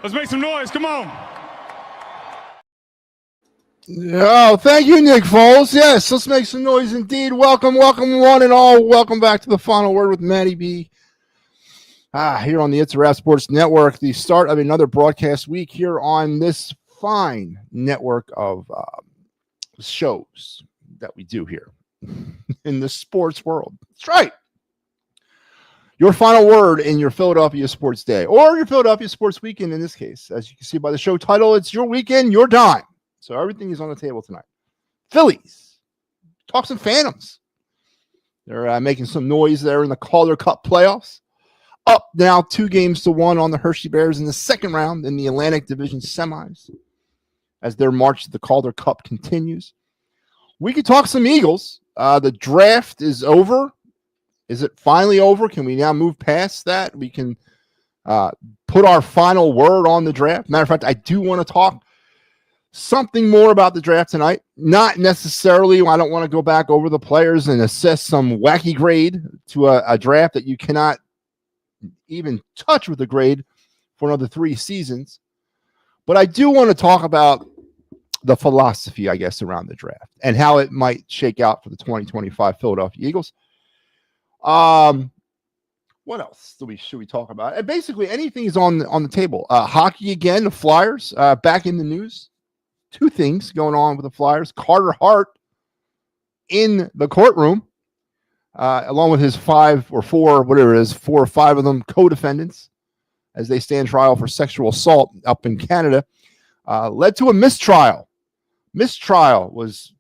Let's make some noise. Come on. Oh, thank you, Nick Foles. Yes, let's make some noise indeed. Welcome, one and all. Welcome back to the Final Word with MattyB. Here on the It's a Wrap Sports Network, the start of another broadcast week here on this fine network of shows that we do here in the sports world. That's right. Your final word in your Philadelphia sports day, or your Philadelphia sports weekend in this case. As you can see by the show title, it's your weekend, your dime. So everything is on the table tonight. Phillies, talk some Phantoms. They're making some noise there in the Calder Cup playoffs. Up now 2-1 on the Hershey Bears in the second round in the Atlantic Division semis as their march to the Calder Cup continues. We could talk some Eagles. The draft is over. Is it finally over? Can we now move past that? We can put our final word on the draft. Matter of fact, I do want to talk something more about the draft tonight. Not necessarily, I don't want to go back over the players and assess some wacky grade to a draft that you cannot even touch with a grade for another 3 seasons. But I do want to talk about the philosophy, I guess, around the draft and how it might shake out for the 2025 Philadelphia Eagles. What else should we talk about? And basically, anything is on the table. Hockey again, the Flyers back in the news. 2 things going on with the Flyers. Carter Hart in the courtroom, along with his 5 or 4, whatever it is, 4 or 5 of them co-defendants as they stand trial for sexual assault up in Canada, led to a mistrial. Mistrial was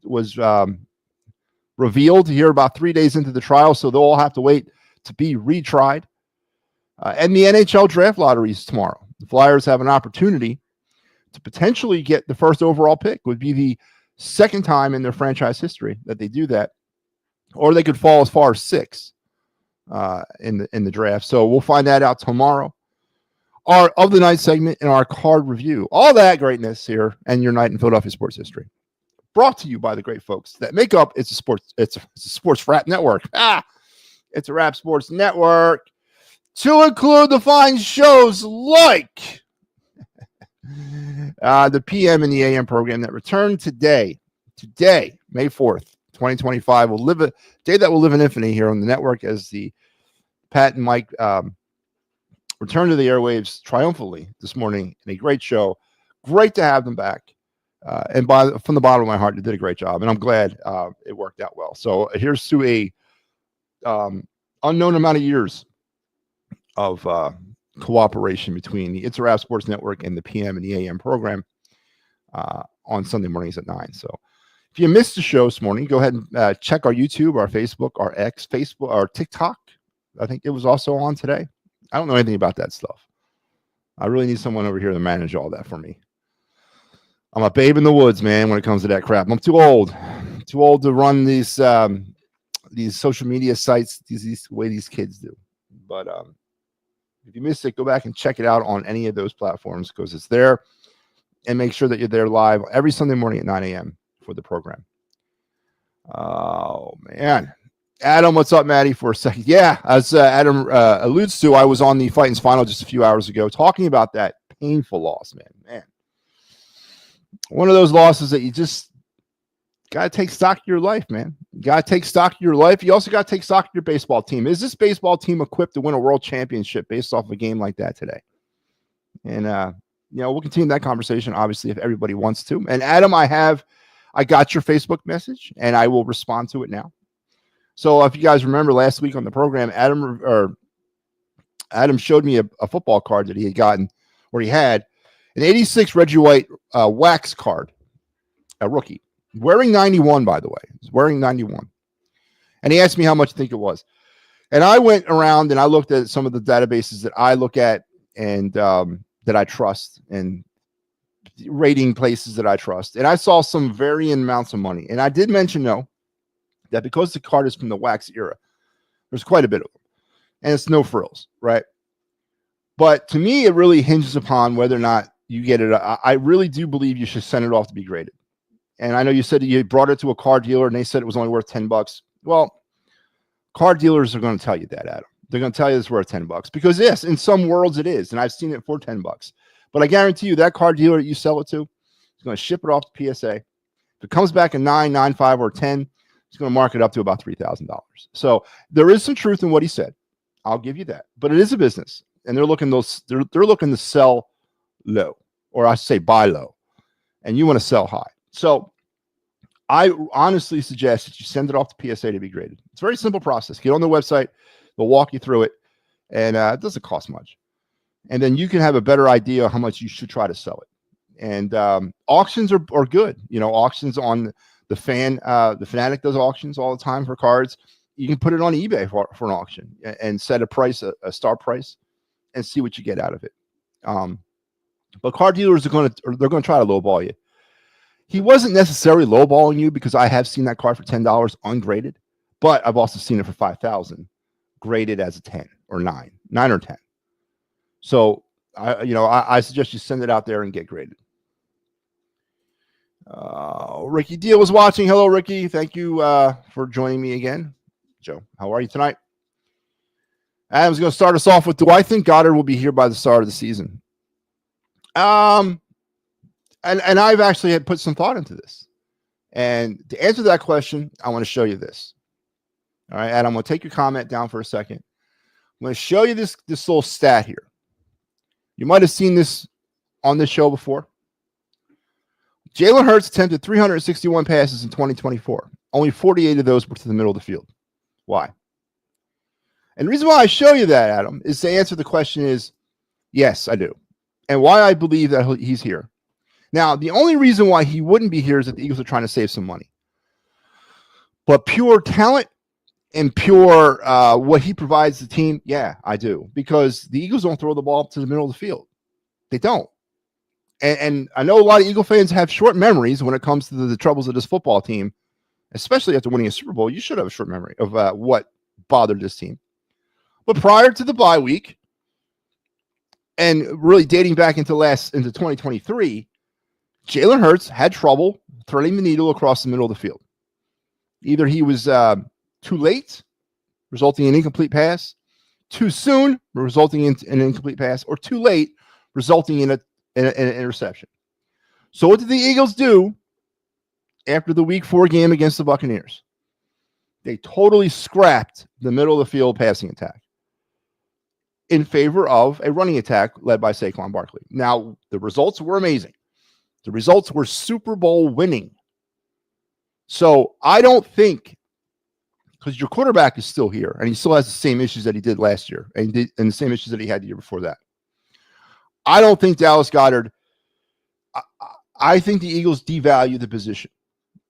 revealed here about 3 days into the trial, so they'll all have to wait to be retried. And the NHL draft lottery is tomorrow. The Flyers have an opportunity to potentially get the first overall pick. Would be the second time in their franchise history that they do that, or they could fall as far as 6 in the draft. So we'll find that out tomorrow. Our of the night segment and our card review, all that greatness here and your night in Philadelphia sports history, brought to you by the great folks that make up It's a Sports Wrap Network. It's a Wrap Sports Network, to include the fine shows like the PM and the AM program that returned today, May 4th, 2025, will live a day that will live in infamy here on the network as the Pat and Mike return to the airwaves triumphantly this morning in a great show. Great to have them back. And from the bottom of my heart, they did a great job, and I'm glad it worked out well. So here's to a unknown amount of years of cooperation between the It's a Wrap Sports Network and the PM and the AM program on Sunday mornings at 9. So if you missed the show this morning, go ahead and check our YouTube, our Facebook, our X, Facebook, our TikTok. I think it was also on today. I don't know anything about that stuff. I really need someone over here to manage all that for me. I'm a babe in the woods, man, when it comes to that crap. I'm too old to run these social media sites the way these kids do. But if you missed it, go back and check it out on any of those platforms because it's there. And make sure that you're there live every Sunday morning at 9 a.m. for the program. Oh, man. Adam, what's up, Matty, for a second? Yeah, as Adam alludes to, I was on the Fighting's Final just a few hours ago talking about that painful loss, man. One of those losses that you just got to take stock of your life, man. You got to take stock of your life. You also got to take stock of your baseball team. Is this baseball team equipped to win a world championship based off of a game like that today? And, we'll continue that conversation, obviously, if everybody wants to. And Adam, I got your Facebook message, and I will respond to it now. So if you guys remember last week on the program, Adam showed me a football card that he had gotten, where he had an 86 Reggie White wax card, a rookie, wearing 91, by the way. He's wearing 91. And he asked me how much I think it was. And I went around and I looked at some of the databases that I look at and that I trust, and rating places that I trust. And I saw some varying amounts of money. And I did mention, that because the card is from the wax era, there's quite a bit of them. And it's no frills, right? But to me, it really hinges upon whether or not you get it. I really do believe you should send it off to be graded. And I know you said you brought it to a car dealer and they said it was only worth $10. Well, car dealers are going to tell you that, Adam. They're going to tell you it's worth $10 because yes, in some worlds it is. And I've seen it for $10. But I guarantee you that car dealer that you sell it to is going to ship it off to PSA. If it comes back a 9, 9.5, or 10, he's going to mark it up to about $3,000. So there is some truth in what he said. I'll give you that. But it is a business, and they're looking to sell low, or I should say buy low, and you want to sell high. So I honestly suggest that you send it off to PSA to be graded. It's a very simple process. Get on the website. They'll walk you through it, and it doesn't cost much. And then you can have a better idea of how much you should try to sell it. And auctions are good. You know, auctions on the Fanatic does auctions all the time for cards. You can put it on eBay for an auction and set a price, a start price, and see what you get out of it. But card dealers they're going to try to lowball you. He wasn't necessarily lowballing you, because I have seen that card for $10 ungraded, but I've also seen it for $5,000 graded as a 10 or 9 or 10. So I suggest you send it out there and get graded. Ricky Deal was watching. Hello, Ricky. Thank you for joining me again. Joe, how are you tonight? Adam's going to start us off with, do I think Goddard will be here by the start of the season? And I've actually had put some thought into this. And to answer that question, I want to show you this. All right, Adam, I'm going to take your comment down for a second. I'm going to show you this little stat here. You might have seen this on this show before. Jalen Hurts attempted 361 passes in 2024. Only 48 of those were to the middle of the field. Why? And the reason why I show you that, Adam, is to answer the question is, yes, I do. And why I believe that he's here. Now, the only reason why he wouldn't be here is that the Eagles are trying to save some money. But pure talent and pure what he provides the team, yeah, I do. Because the Eagles don't throw the ball up to the middle of the field. They don't. And I know a lot of Eagle fans have short memories when it comes to the troubles of this football team, especially after winning a Super Bowl. You should have a short memory of what bothered this team. But prior to the bye week, and really dating back into 2023, Jalen Hurts had trouble threading the needle across the middle of the field. Either he was too late, resulting in an incomplete pass, too soon, resulting in an incomplete pass, or too late, resulting in an interception. So what did the Eagles do after the Week 4 game against the Buccaneers? They totally scrapped the middle of the field passing attack in favor of a running attack led by Saquon Barkley. Now, the results were amazing. The results were Super Bowl winning. So I don't think, because your quarterback is still here, and he still has the same issues that he did last year, and the same issues that he had the year before that. I don't think Dallas Goedert, I think the Eagles devalue the position.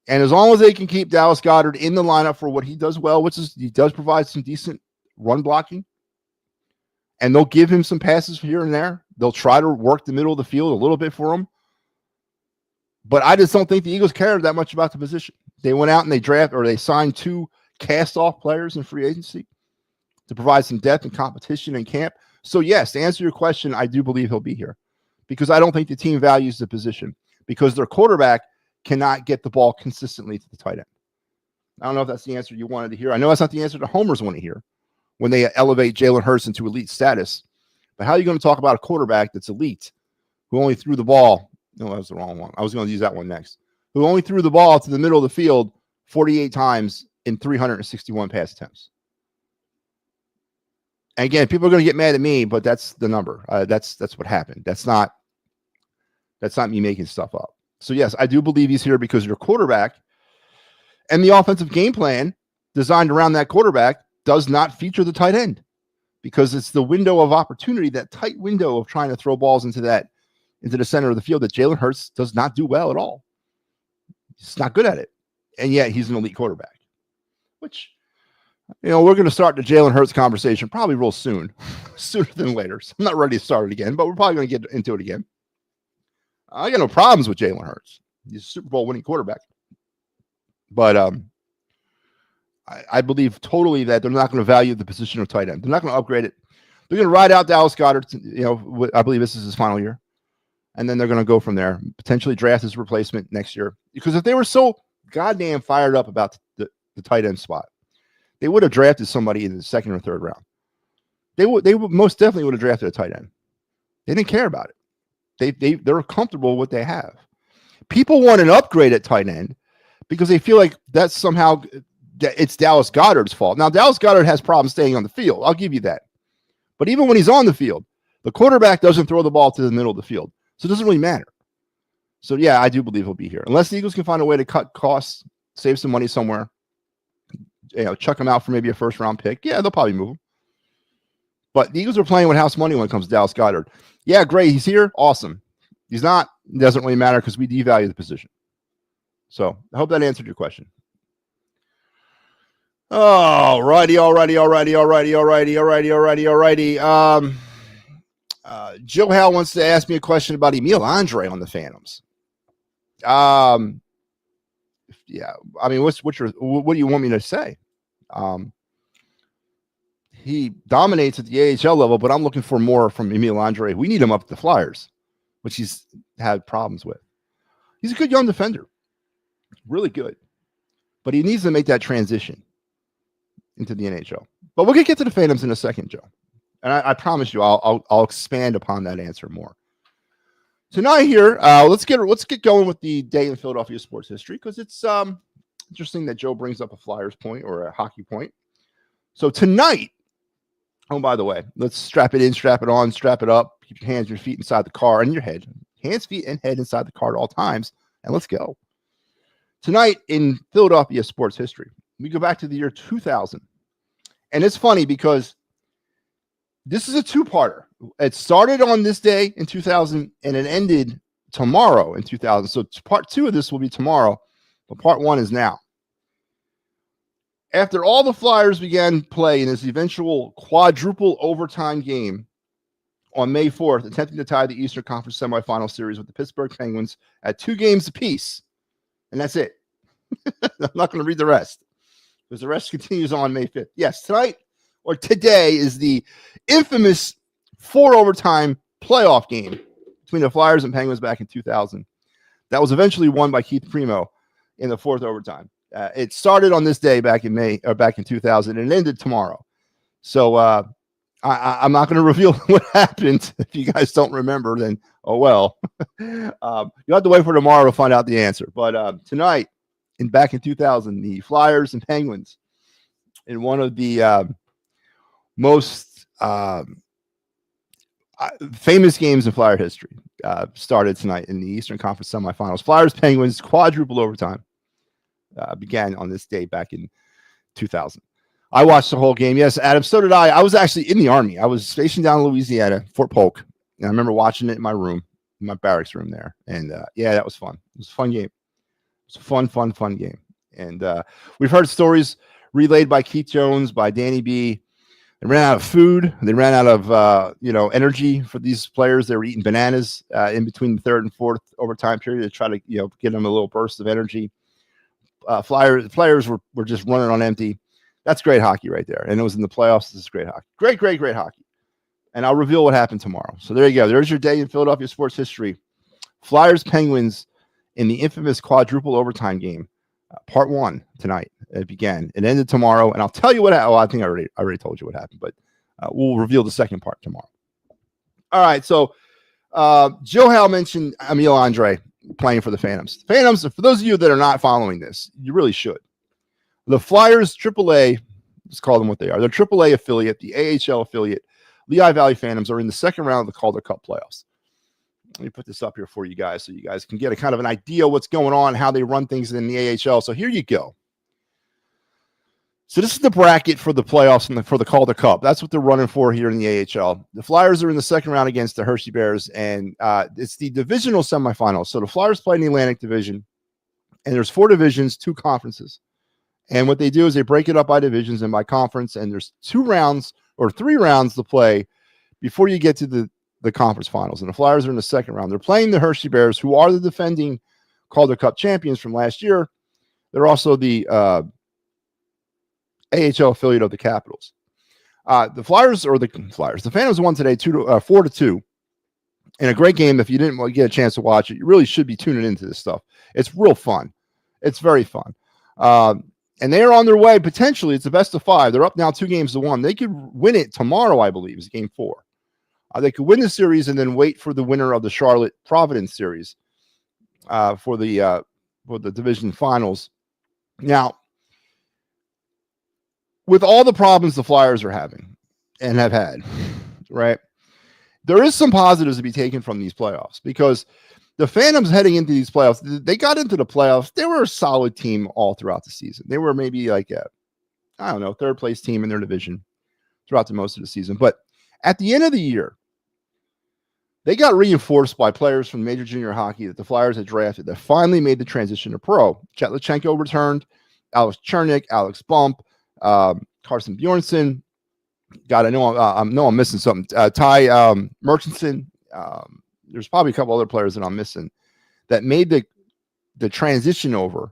And as long as they can keep Dallas Goedert in the lineup for what he does well, which is he does provide some decent run blocking, and they'll give him some passes here and there. They'll try to work the middle of the field a little bit for him. But I just don't think the Eagles cared that much about the position. They went out and they signed 2 cast-off players in free agency to provide some depth and competition in camp. So, yes, to answer your question, I do believe he'll be here because I don't think the team values the position because their quarterback cannot get the ball consistently to the tight end. I don't know if that's the answer you wanted to hear. I know that's not the answer the homers want to hear when they elevate Jalen Hurts into elite status. But how are you going to talk about a quarterback that's elite who only threw the ball? No, that was the wrong one. I was going to use that one next. Who only threw the ball to the middle of the field 48 times in 361 pass attempts. And again, people are going to get mad at me, but that's the number. That's what happened. That's not me making stuff up. So yes, I do believe he's here because your quarterback and the offensive game plan designed around that quarterback does not feature the tight end because it's the window of opportunity, that tight window of trying to throw balls into the center of the field that Jalen Hurts does not do well at all. He's not good at it. And yet he's an elite quarterback, which, we're going to start the Jalen Hurts conversation probably real soon, sooner than later. So I'm not ready to start it again, but we're probably going to get into it again. I got no problems with Jalen Hurts. He's a Super Bowl winning quarterback. But I believe totally that they're not going to value the position of tight end. They're not going to upgrade it. They're going to ride out Dallas Goedert. I believe this is his final year. And then they're going to go from there, potentially draft his replacement next year. Because if they were so goddamn fired up about the tight end spot, they would have drafted somebody in the 2nd or 3rd round. They would most definitely would have drafted a tight end. They didn't care about it. They're comfortable with what they have. People want an upgrade at tight end because they feel like that's somehow it's Dallas Goedert's fault. Now, Dallas Goedert has problems staying on the field. I'll give you that. But even when he's on the field, the quarterback doesn't throw the ball to the middle of the field. So it doesn't really matter. So, yeah, I do believe he'll be here. Unless the Eagles can find a way to cut costs, save some money somewhere, chuck him out for maybe a first-round pick. Yeah, they'll probably move him. But the Eagles are playing with house money when it comes to Dallas Goedert. Yeah, great. He's here. Awesome. He's not. It doesn't really matter because we devalue the position. So I hope that answered your question. Alrighty. Joe Hal wants to ask me a question about Emil Andre on the Phantoms. Yeah, I mean, what do you want me to say? He dominates at the AHL level, but I'm looking for more from Emil Andre. We need him up at the Flyers, which he's had problems with. He's a good young defender, really good, but he needs to make that transition into the NHL. But we'll get to the Phantoms in a second, Joe. And I promise you, I'll expand upon that answer more. Tonight here, let's get going with the day in Philadelphia sports history, because it's interesting that Joe brings up a Flyers point or a hockey point. So tonight, oh, by the way, let's strap it in, strap it on, strap it up. Keep your hands, your feet inside the car and your head. Hands, feet, and head inside the car at all times. And let's go. Tonight in Philadelphia sports history, we go back to the year 2000. And it's funny because this is a two-parter. It started on this day in 2000 and it ended tomorrow in 2000. So part two of this will be tomorrow, but part one is now. After all the Flyers began play in this eventual quadruple overtime game on May 4th, attempting to tie the Eastern Conference semifinal series with the Pittsburgh Penguins at 2 games apiece. And that's it. I'm not going to read the rest because the rest continues on May 5th. Yes, tonight or today is the infamous 4 overtime playoff game between the Flyers and Penguins back in 2000. That was eventually won by Keith Primo in the 4th overtime. It started on this day back in 2000 and it ended tomorrow. So I'm not going to reveal what happened. If you guys don't remember, then oh well. You'll have to wait for tomorrow to find out the answer. But tonight, back in 2000, the Flyers and Penguins in one of the most famous games in Flyer history started tonight in the Eastern Conference semifinals. Flyers Penguins quadruple overtime. Began on this day back in 2000. I watched the whole game. Yes, Adam, so did I. I was actually in the Army. I was stationed down in Louisiana, Fort Polk. And I remember watching it in my room, in my barracks room there. And yeah, that was fun. It was a fun game. It was a fun game. And we've heard stories relayed by Keith Jones, by Danny B. They ran out of food. They ran out of energy for these players. They were eating bananas in between the 3rd and 4th overtime period to try to get them a little burst of energy. Players were just running on empty. That's great hockey right there. And it was in the playoffs. This is great hockey. Great hockey. And I'll reveal what happened tomorrow. So there you go. There's your day in Philadelphia sports history. Flyers Penguins in the infamous quadruple overtime game. Part 1 tonight. It began. It ended tomorrow. And I'll tell you what happened. Oh, I think I already told you what happened. But we'll reveal the second part tomorrow. All right. So Joe Hal mentioned Emil Andre playing for the Phantoms. Phantoms, for those of you that are not following this, you really should. The Flyers AAA, let's call them what they are. They're AAA affiliate, the AHL affiliate, Lehigh Valley Phantoms are in the second round of the Calder Cup playoffs. Let me put this up here for you guys so you guys can get a kind of an idea of what's going on, how they run things in the AHL. So here you go. So this is the bracket for the playoffs and for the Calder Cup. That's what they're running for here in the AHL. The Flyers are in the second round against the Hershey Bears, and it's the divisional semifinals. So the Flyers play in the Atlantic Division, and there's 4 divisions, 2 conferences. And what they do is they break it up by divisions and by conference, and there's 2 rounds or 3 rounds to play before you get to the conference finals. And the Flyers are in the second round. They're playing the Hershey Bears, who are the defending Calder Cup champions from last year. They're also the AHL affiliate of the Capitals. The Phantoms won today 4-2 in a great game. If you didn't get a chance to watch it, you really should be tuning into this stuff. It's real fun. It's very fun. And they are on their way. Potentially, it's the best of 5. They're up now 2-1. They could win it tomorrow, I believe, is game 4. They could win the series and then wait for the winner of the Charlotte Providence series for the division finals. Now, with all the problems the Flyers are having and have had, right, there is some positives to be taken from these playoffs, because the Phantoms heading into these playoffs, they got into the playoffs. They were a solid team all throughout the season. They were maybe like third place team in their division throughout the most of the season. But at the end of the year, they got reinforced by players from Major Junior Hockey that the Flyers had drafted that finally made the transition to pro. Chetlachenko returned, Alex Chernik, Alex Bump, Carson Bjornsson. God, I know I'm missing something. Ty Murchison. There's probably a couple other players that I'm missing that made the transition over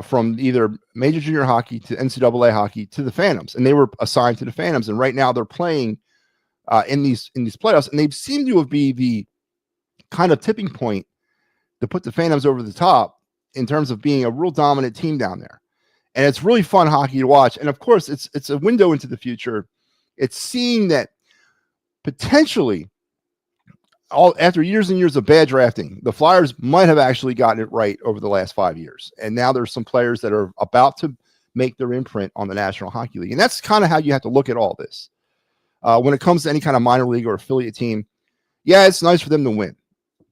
from either Major Junior Hockey to NCAA hockey to the Phantoms, and they were assigned to the Phantoms. And right now they're playing in these playoffs, and they seem to be the kind of tipping point to put the Phantoms over the top in terms of being a real dominant team down there. And it's really fun hockey to watch. And of course, it's a window into the future. It's seeing that potentially, after years and years of bad drafting, the Flyers might have actually gotten it right over the last 5 years. And now there's some players that are about to make their imprint on the National Hockey League. And that's kind of how you have to look at all this. When it comes to any kind of minor league or affiliate team, yeah, it's nice for them to win.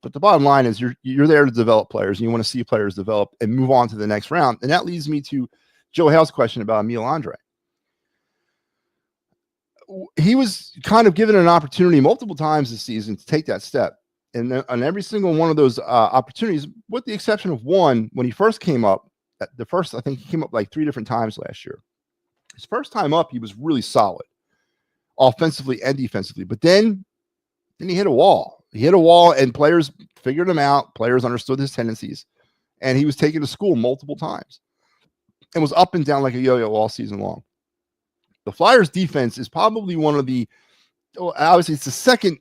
But the bottom line is you're there to develop players, and you want to see players develop and move on to the next round. And that leads me to Joe Hale's question about Emil Andre. He was kind of given an opportunity multiple times this season to take that step. And on every single one of those opportunities, with the exception of one, when he first came up, I think he came up like 3 different times last year. His first time up, he was really solid, offensively and defensively. But then he hit a wall. He hit a wall, and players figured him out. Players understood his tendencies, and he was taken to school multiple times and was up and down like a yo-yo all season long. The Flyers defense is probably one of the, obviously it's the second,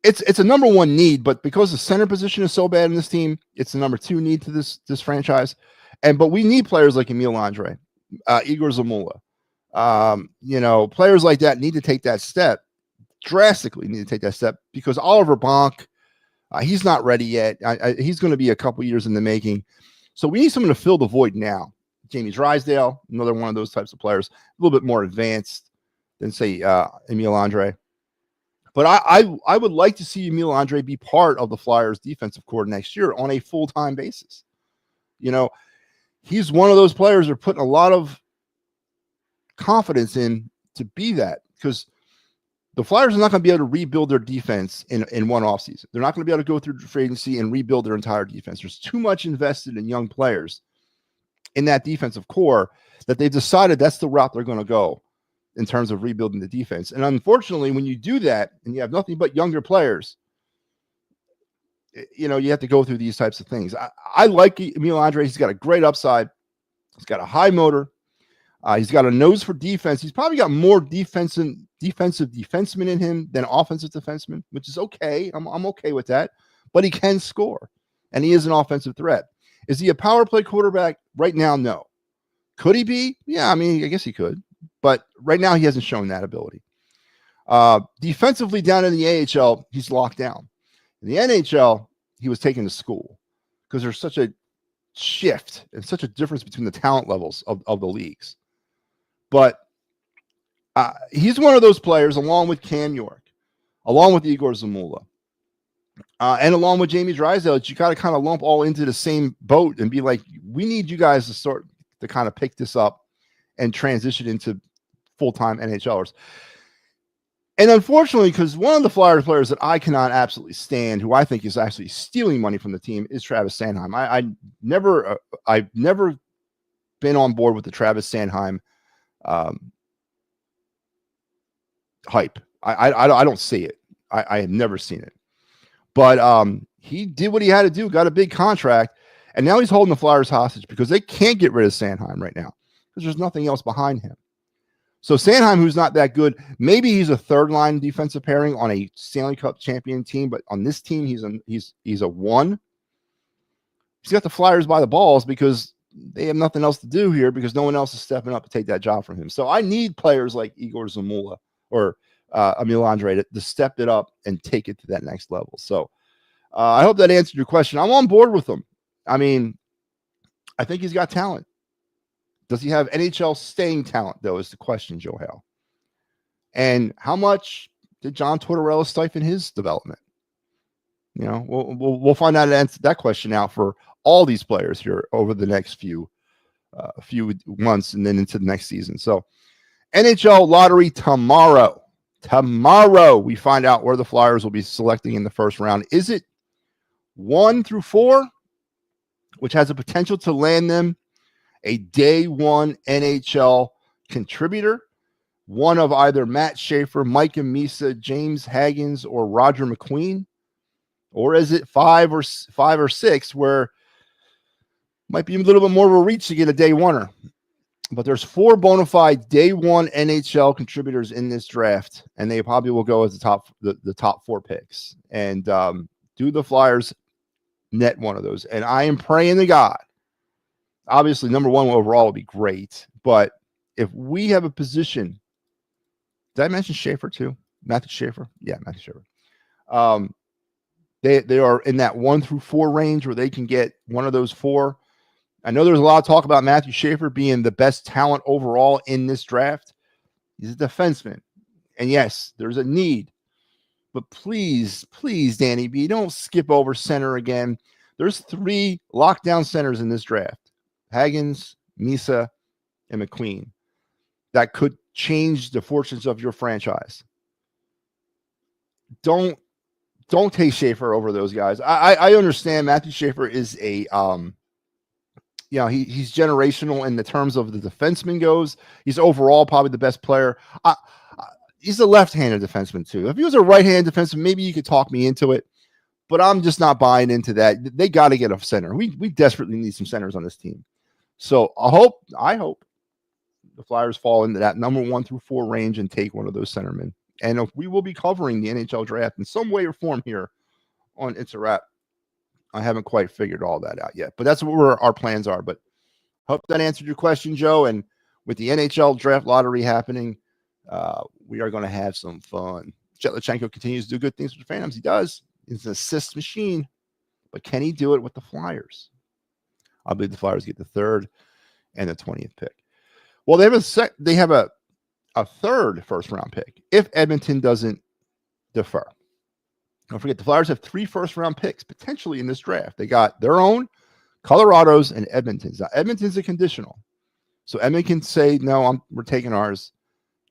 it's a number one need, but because the center position is so bad in this team, it's the number 2 need to this franchise. But we need players like Emil Andre, Igor Zamula. Players like that need to take that step, drastically need to take that step, because Oliver Bonk, he's not ready yet. He's going to be a couple years in the making. So we need someone to fill the void now. Jamie Drysdale, another one of those types of players, a little bit more advanced than, say, Emil Andre. But I would like to see Emil Andre be part of the Flyers defensive core next year on a full-time basis. He's one of those players they're putting a lot of confidence in to be that, because the Flyers are not going to be able to rebuild their defense in one offseason. They're not going to be able to go through free agency and rebuild their entire defense. There's too much invested in young players in that defensive core that they've decided that's the route they're going to go in terms of rebuilding the defense. And unfortunately, when you do that and you have nothing but younger players, you have to go through these types of things. I like Emil Andre. He's got a great upside. He's got a high motor. He's got a nose for defense. He's probably got more defensive defenseman in him than offensive defenseman, which is okay. I'm okay with that. But he can score, and he is an offensive threat. Is he a power play quarterback right now? No. Could he be? Yeah, I guess he could. But right now, he hasn't shown that ability. Defensively, down in the AHL, he's locked down. In the NHL, he was taken to school because there's such a shift and such a difference between the talent levels of the leagues. But he's one of those players, along with Cam York, along with Igor Zamula, and along with Jamie Drysdale, that you got to kind of lump all into the same boat and be like, we need you guys to start to kind of pick this up and transition into full-time NHLers. And unfortunately, because one of the Flyers players that I cannot absolutely stand, who I think is actually stealing money from the team, is Travis Sanheim. I've never been on board with the Travis Sanheim hype. I don't see it. I have never seen it. But he did what he had to do, got a big contract, and now he's holding the Flyers hostage because they can't get rid of Sanheim right now because there's nothing else behind him. So Sanheim, who's not that good, maybe he's a third-line defensive pairing on a Stanley Cup champion team, but on this team, he's a 1. He's got the Flyers by the balls because they have nothing else to do here because no one else is stepping up to take that job from him. So I need players like Igor Zamula or Emil Andre to step it up and take it to that next level. So I hope that answered your question. I'm on board with him. I mean, I think he's got talent. Does he have NHL staying talent, though, is the question, Joe Hale. And how much did John Tortorella stifle his development? You know, we'll find out that question out for all these players here over the next few months and then into the next season. So NHL lottery tomorrow. Tomorrow we find out where the Flyers will be selecting in the first round. Is it 1 through 4, which has the potential to land them a day one NHL contributor, one of either Matt Schaefer, Mike and Misa, James Haggins, or Roger McQueen? Or is it 5 or 6 where might be a little bit more of a reach to get a day oneer? But there's 4 bona fide day one NHL contributors in this draft, and they probably will go as the top 4 picks. And do the Flyers net one of those? And I am praying to God. Obviously, number 1 overall would be great, but if we have a position, did I mention Schaefer too? Matthew Schaefer? Yeah, Matthew Schaefer. They are in that 1 through 4 range where they can get one of those 4. I know there's a lot of talk about Matthew Schaefer being the best talent overall in this draft. He's a defenseman. And yes, there's a need. But please, Danny B, don't skip over center again. There's 3 lockdown centers in this draft. Haggins, Misa, and McQueen. That could change the fortunes of your franchise. Don't take Schaefer over those guys. I understand Matthew Schaefer is a he's generational in the terms of the defenseman goes. He's overall probably the best player. He's a left-handed defenseman too. If he was a right-handed defenseman, maybe you could talk me into it, but I'm just not buying into that. They got to get a center. We desperately need some centers on this team. So I hope the Flyers fall into that number 1 through 4 range and take one of those centermen. And we will be covering the NHL draft in some way or form here on It's a Wrap. I haven't quite figured all that out yet, but that's what our plans are. But hope that answered your question, Joe. And with the NHL draft lottery happening, we are going to have some fun. Jetlachenko continues to do good things with the Phantoms. He does. He's an assist machine. But can he do it with the Flyers? I believe the Flyers get the 3rd and the 20th pick. Well, they have a 3rd first-round pick if Edmonton doesn't defer. Don't forget, the Flyers have 3 first-round picks potentially in this draft. They got their own, Colorado's, and Edmonton's. Now, Edmonton's a conditional. So Edmonton can say, no, we're taking ours,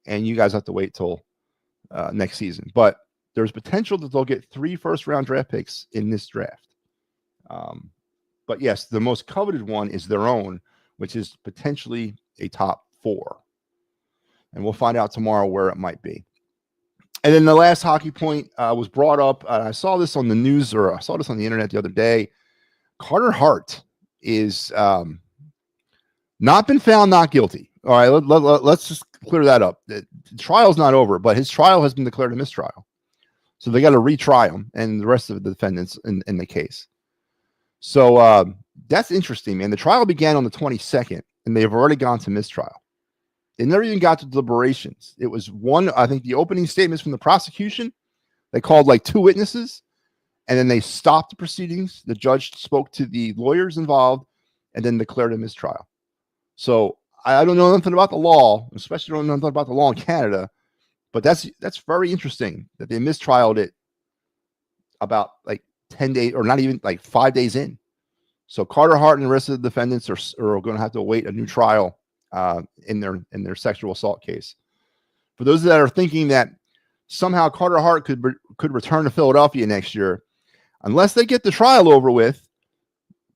and you guys have to wait till next season. But there's potential that they'll get 3 first-round draft picks in this draft. But yes, the most coveted one is their own, which is potentially a top 4. And we'll find out tomorrow where it might be. And then the last hockey point was brought up. I saw this on the news, or I saw this on the internet the other day. Carter Hart is not been found not guilty. All right, let's just clear that up. The trial's not over, but his trial has been declared a mistrial. So they got to retry him and the rest of the defendants in the case. So that's interesting, man. The trial began on the 22nd, and they've already gone to mistrial. They never even got to deliberations. It was I think the opening statements from the prosecution, they called like 2 witnesses, and then they stopped the proceedings. The judge spoke to the lawyers involved and then declared a mistrial. So I don't know nothing about the law, especially don't know nothing about the law in Canada, but that's very interesting that they mistrialed it about like 10 days or not even like 5 days in. So Carter Hart and the rest of the defendants are going to have to await a new trial in their sexual assault case. For those that are thinking that somehow Carter Hart could return to Philadelphia next year, unless they get the trial over with,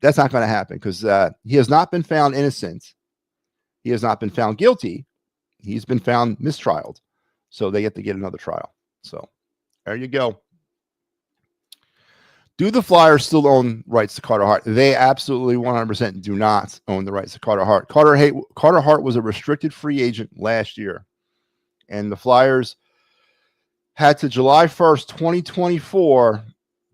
that's not going to happen because he has not been found innocent. He has not been found guilty. He's been found mistrialed. So they have to get another trial. So there you go. Do the Flyers still own rights to Carter Hart? They absolutely 100% do not own the rights to Carter Hart. Carter Hart was a restricted free agent last year, and the Flyers had to July 1st, 2024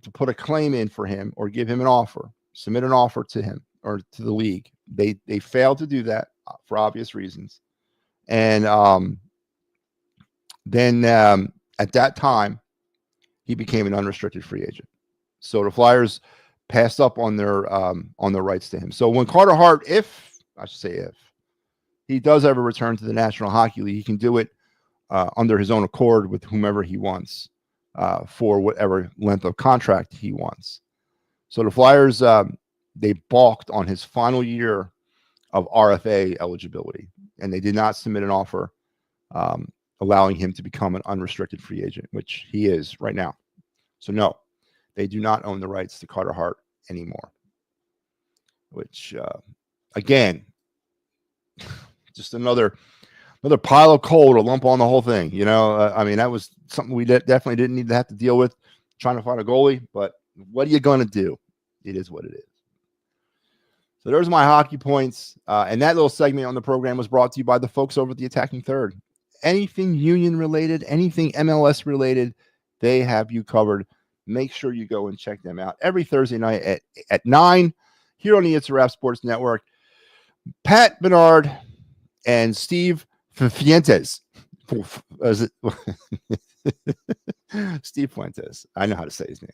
to put a claim in for him or give him an offer, submit an offer to him or to the league. They failed to do that for obvious reasons. And then At that time, he became an unrestricted free agent. So the Flyers passed up on their rights to him. So when Carter Hart, if he does ever return to the National Hockey League, he can do it under his own accord with whomever he wants for whatever length of contract he wants. So the Flyers, they balked on his final year of RFA eligibility, and they did not submit an offer allowing him to become an unrestricted free agent, which he is right now. So no, they do not own the rights to Carter Hart anymore, which, again, just another pile of coal to lump on the whole thing. You know, I mean, that was something we definitely didn't need to have to deal with, trying to find a goalie. But what are you going to do? It is what it is. So there's my hockey points. And that little segment on the program was brought to you by the folks over at the Attacking Third. Anything Union related, anything MLS related, they have you covered. Make sure you go and check them out every Thursday night at 9 here on the It's a Wrap Sports Network. Pat Bernard and Steve Fuentes. Steve Fuentes. I know how to say his name.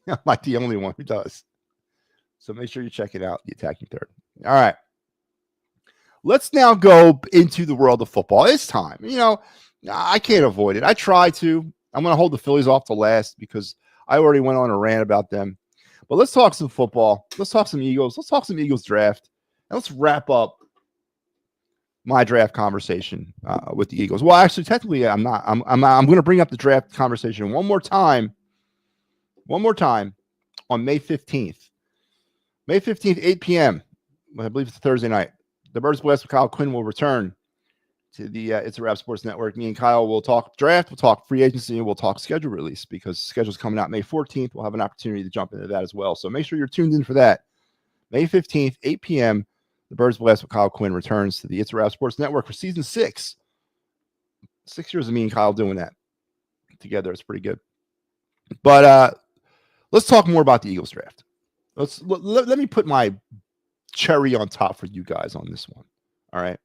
I'm like the only one who does. So make sure you check it out, the Attacking Third. All right. Let's now go into the world of football. It's time. You know, I can't avoid it. I try to. I'm going to hold the Phillies off to last because I already went on a rant about them. But let's talk some football. Let's talk some Eagles. Let's talk some Eagles draft. And let's wrap up my draft conversation with the Eagles. Well, actually, technically, I'm not. I'm going to bring up the draft conversation one more time on May 15th. May 15th, 8 p.m. I believe it's a Thursday night. The Birds Blast with Kyle Quinn will return to the It's a Wrap Sports Network. Me and Kyle will talk draft, we'll talk free agency, and we'll talk schedule release because the schedule's coming out May 14th. We'll have an opportunity to jump into that as well. So make sure you're tuned in for that. May 15th, 8 p.m., the Birds Blast with Kyle Quinn returns to the It's a Wrap Sports Network for season 6. 6 years of me and Kyle doing that together. It's pretty good. But let's talk more about the Eagles draft. Let me put my cherry on top for you guys on this one. All right.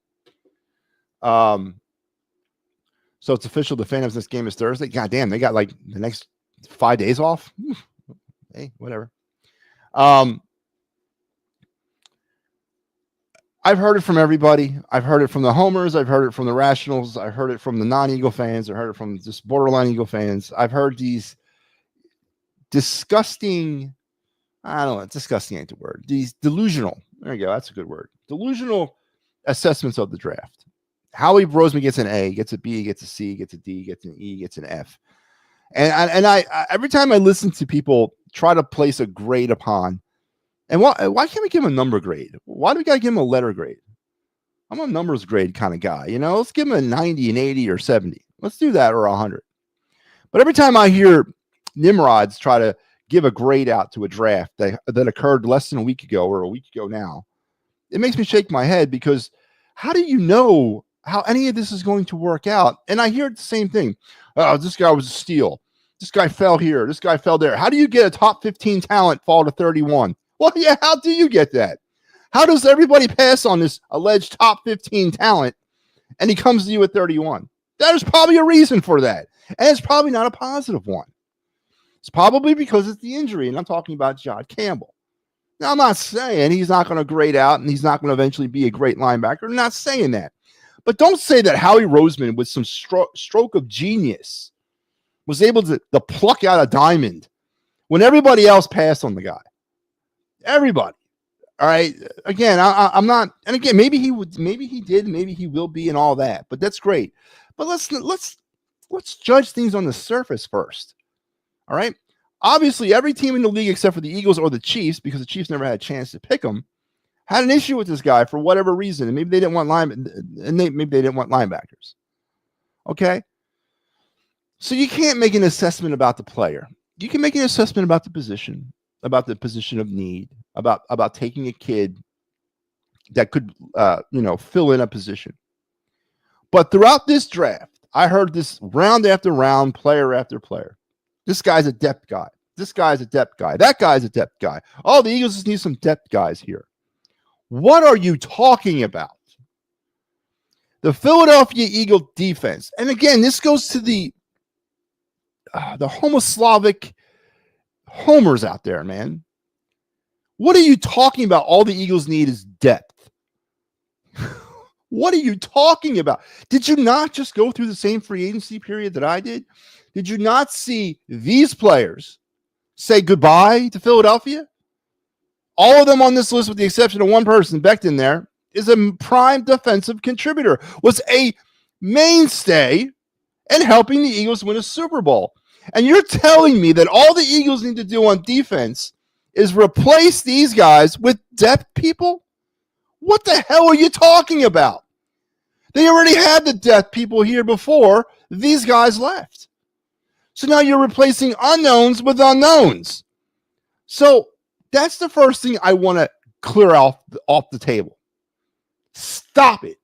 So it's official. The Phantoms' this game is Thursday. God damn, they got like the next 5 days off. Hey, whatever. I've heard it from everybody. I've heard it from the homers. I've heard it from the rationals. I've heard it from the non-Eagle fans. I've heard it from just borderline Eagle fans. I've heard these disgusting, I don't know, disgusting ain't the word. These delusional, there you go, that's a good word. Delusional assessments of the draft. Howie Roseman gets an A, gets a B, gets a C, gets a D, gets an E, gets an F. And I every time I listen to people try to place a grade upon, and why can't we give him a number grade? Why do we got to give him a letter grade? I'm a numbers grade kind of guy. You know, let's give him a 90, an 80, or 70. Let's do that, or 100. But every time I hear Nimrods try to give a grade out to a draft that occurred less than a week ago or a week ago now, it makes me shake my head because how do you know how any of this is going to work out? And I hear the same thing. Oh, this guy was a steal. This guy fell here. This guy fell there. How do you get a top 15 talent fall to 31? Well, yeah, how do you get that? How does everybody pass on this alleged top 15 talent and he comes to you at 31? There's probably a reason for that. And it's probably not a positive one. It's probably because it's the injury. And I'm talking about John Campbell. Now, I'm not saying he's not going to grade out and he's not going to eventually be a great linebacker. I'm not saying that. But don't say that Howie Roseman, with some stroke of genius, was able to pluck out a diamond when everybody else passed on the guy. Everybody. All right. Again, I'm not. And again, maybe he would. Maybe he did. Maybe he will be, and all that. But that's great. But let's judge things on the surface first. All right. Obviously, every team in the league except for the Eagles or the Chiefs, because the Chiefs never had a chance to pick him, had an issue with this guy for whatever reason, and maybe they didn't want maybe they didn't want linebackers. Okay. So you can't make an assessment about the player. You can make an assessment about the position of need, about taking a kid that could, fill in a position. But throughout this draft, I heard this round after round, player after player. This guy's a depth guy. This guy's a depth guy. That guy's a depth guy. Oh, the Eagles just need some depth guys here. What are you talking about? The Philadelphia Eagle defense. And again, this goes to the the homoslavic homers out there, man. What are you talking about? All the Eagles need is depth. What are you talking about? Did you not just go through the same free agency period that I did? Did you not see these players say goodbye to Philadelphia? All of them on this list, with the exception of one person, Becton there, is a prime defensive contributor, was a mainstay in helping the Eagles win a Super Bowl. And you're telling me that all the Eagles need to do on defense is replace these guys with depth people? What the hell are you talking about? They already had the depth people here before these guys left. So now you're replacing unknowns with unknowns. So that's the first thing I want to clear off the table. Stop it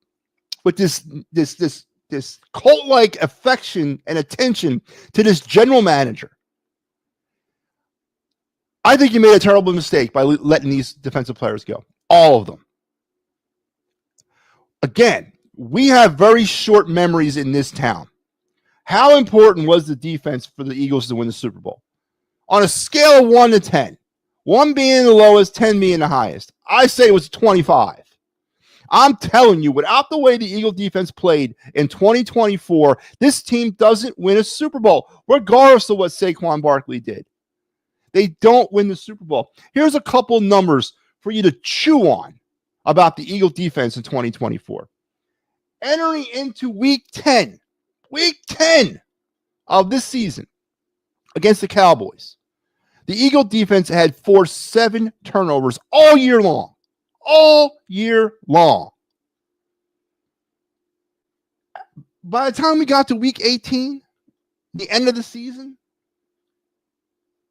with this cult-like affection and attention to this general manager. I think you made a terrible mistake by letting these defensive players go. All of them. Again, we have very short memories in this town. How important was the defense for the Eagles to win the Super Bowl? On a scale of 1 to 10, 1 being the lowest, 10 being the highest, I say it was 25. I'm telling you, without the way the Eagle defense played in 2024, this team doesn't win a Super Bowl, regardless of what Saquon Barkley did. They don't win the Super Bowl. Here's a couple numbers for you to chew on about the Eagle defense in 2024. Entering into week 10 of this season against the Cowboys, the Eagle defense had forced 7 turnovers all year long. All year long. By the time we got to week 18, the end of the season,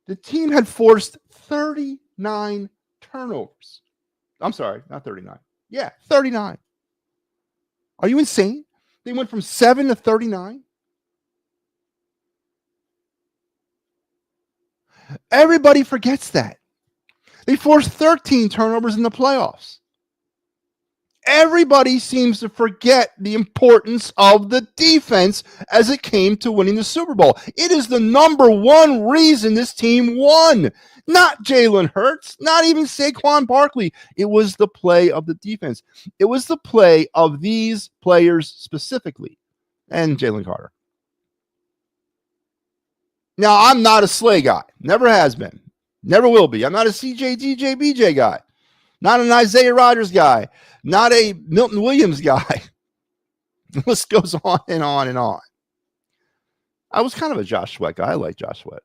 the team had forced 39 turnovers. I'm sorry, not 39. Yeah, 39. Are you insane? They went from 7 to 39. Everybody forgets that. They forced 13 turnovers in the playoffs. Everybody seems to forget the importance of the defense as it came to winning the Super Bowl. It is the number one reason this team won. Not Jalen Hurts, not even Saquon Barkley. It was the play of the defense. It was the play of these players specifically, and Jalen Carter. Now, I'm not a Slay guy. Never has been. Never will be. I'm not a CJ, DJ, BJ guy. Not an Isaiah Rodgers guy. Not a Milton Williams guy. The list goes on and on and on. I was kind of a Josh Sweat guy. I like Josh Sweat.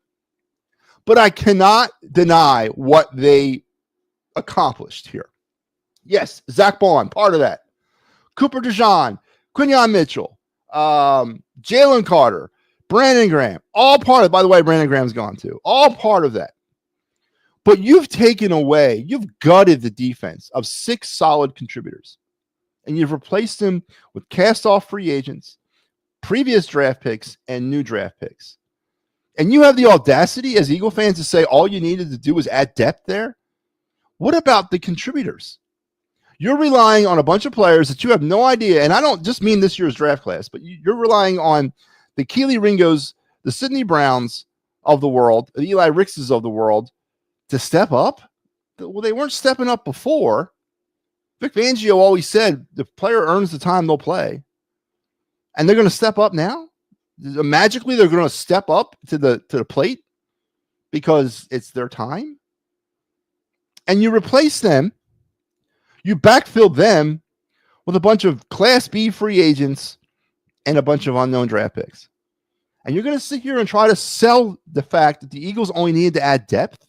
But I cannot deny what they accomplished here. Yes, Zach Bond, part of that. Cooper DeJean, Quinyon Mitchell, Jalen Carter, Brandon Graham, all part of, by the way, Brandon Graham's gone too. All part of that. But you've taken away, you've gutted the defense of 6 solid contributors. And you've replaced them with cast-off free agents, previous draft picks, and new draft picks. And you have the audacity as Eagle fans to say all you needed to do was add depth there? What about the contributors? You're relying on a bunch of players that you have no idea, and I don't just mean this year's draft class, but you're relying on the Keely Ringos, the Sidney Browns of the world, the Eli Rickses of the world, to step up? Well, they weren't stepping up before. Vic Fangio always said the player earns the time they'll play. And they're going to step up now? Magically, they're going to step up to the plate because it's their time? And you replace them, you backfill them with a bunch of Class B free agents and a bunch of unknown draft picks. And you're going to sit here and try to sell the fact that the Eagles only needed to add depth?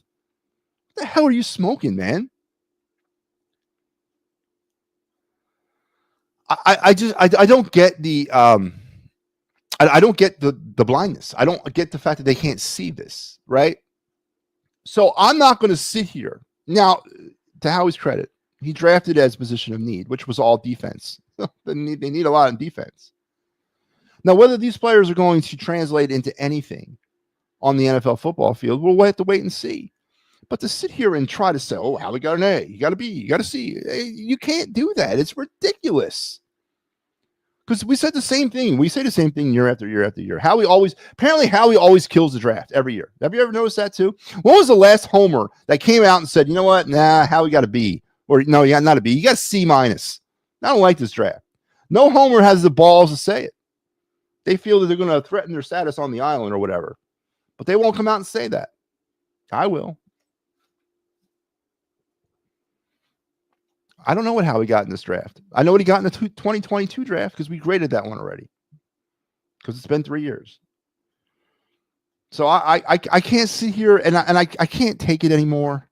What the hell are you smoking, man? I don't get the I don't get the blindness. I don't get the fact that they can't see this, right? So I'm not going to sit here. Now, to Howie's credit, he drafted as position of need, which was all defense. They need a lot in defense. Now, whether these players are going to translate into anything on the NFL football field, we'll have to wait and see. But to sit here and try to say, oh, Howie got an A, you got a B, you got a C, you can't do that. It's ridiculous. Because we said the same thing. We say the same thing year after year after year. Howie always kills the draft every year. Have you ever noticed that too? When was the last homer that came out and said, you know what? Nah, Howie got a B. Or no, you got not a B. You got a C minus. I don't like this draft. No homer has the balls to say it. They feel that they're going to threaten their status on the island or whatever. But they won't come out and say that. I will. I don't know what Howie got in this draft. I know what he got in the 2022 draft because we graded that one already. Because it's been 3 years. So I can't sit here and I can't take it anymore.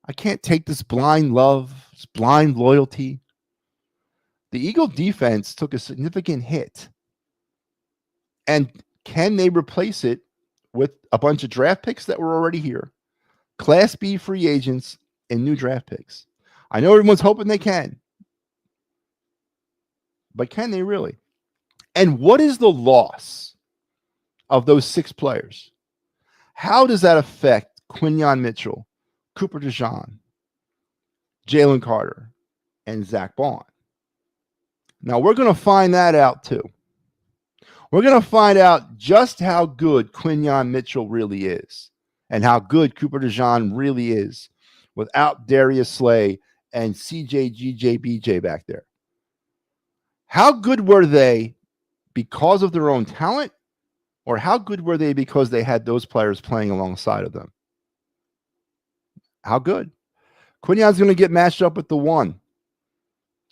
I can't take this blind love, this blind loyalty. The Eagle defense took a significant hit. And can they replace it with a bunch of draft picks that were already here? Class B free agents and new draft picks. I know everyone's hoping they can. But can they really? And what is the loss of those 6 players? How does that affect Quinyon Mitchell, Cooper DeJean, Jalen Carter, and Zach Bond? Now, we're going to find that out too. We're going to find out just how good Quinyon Mitchell really is and how good Cooper DeJean really is without Darius Slay and CJ, GJ, BJ back there. How good were they because of their own talent, or how good were they because they had those players playing alongside of them? How good? Quinyon's going to get matched up with the 1.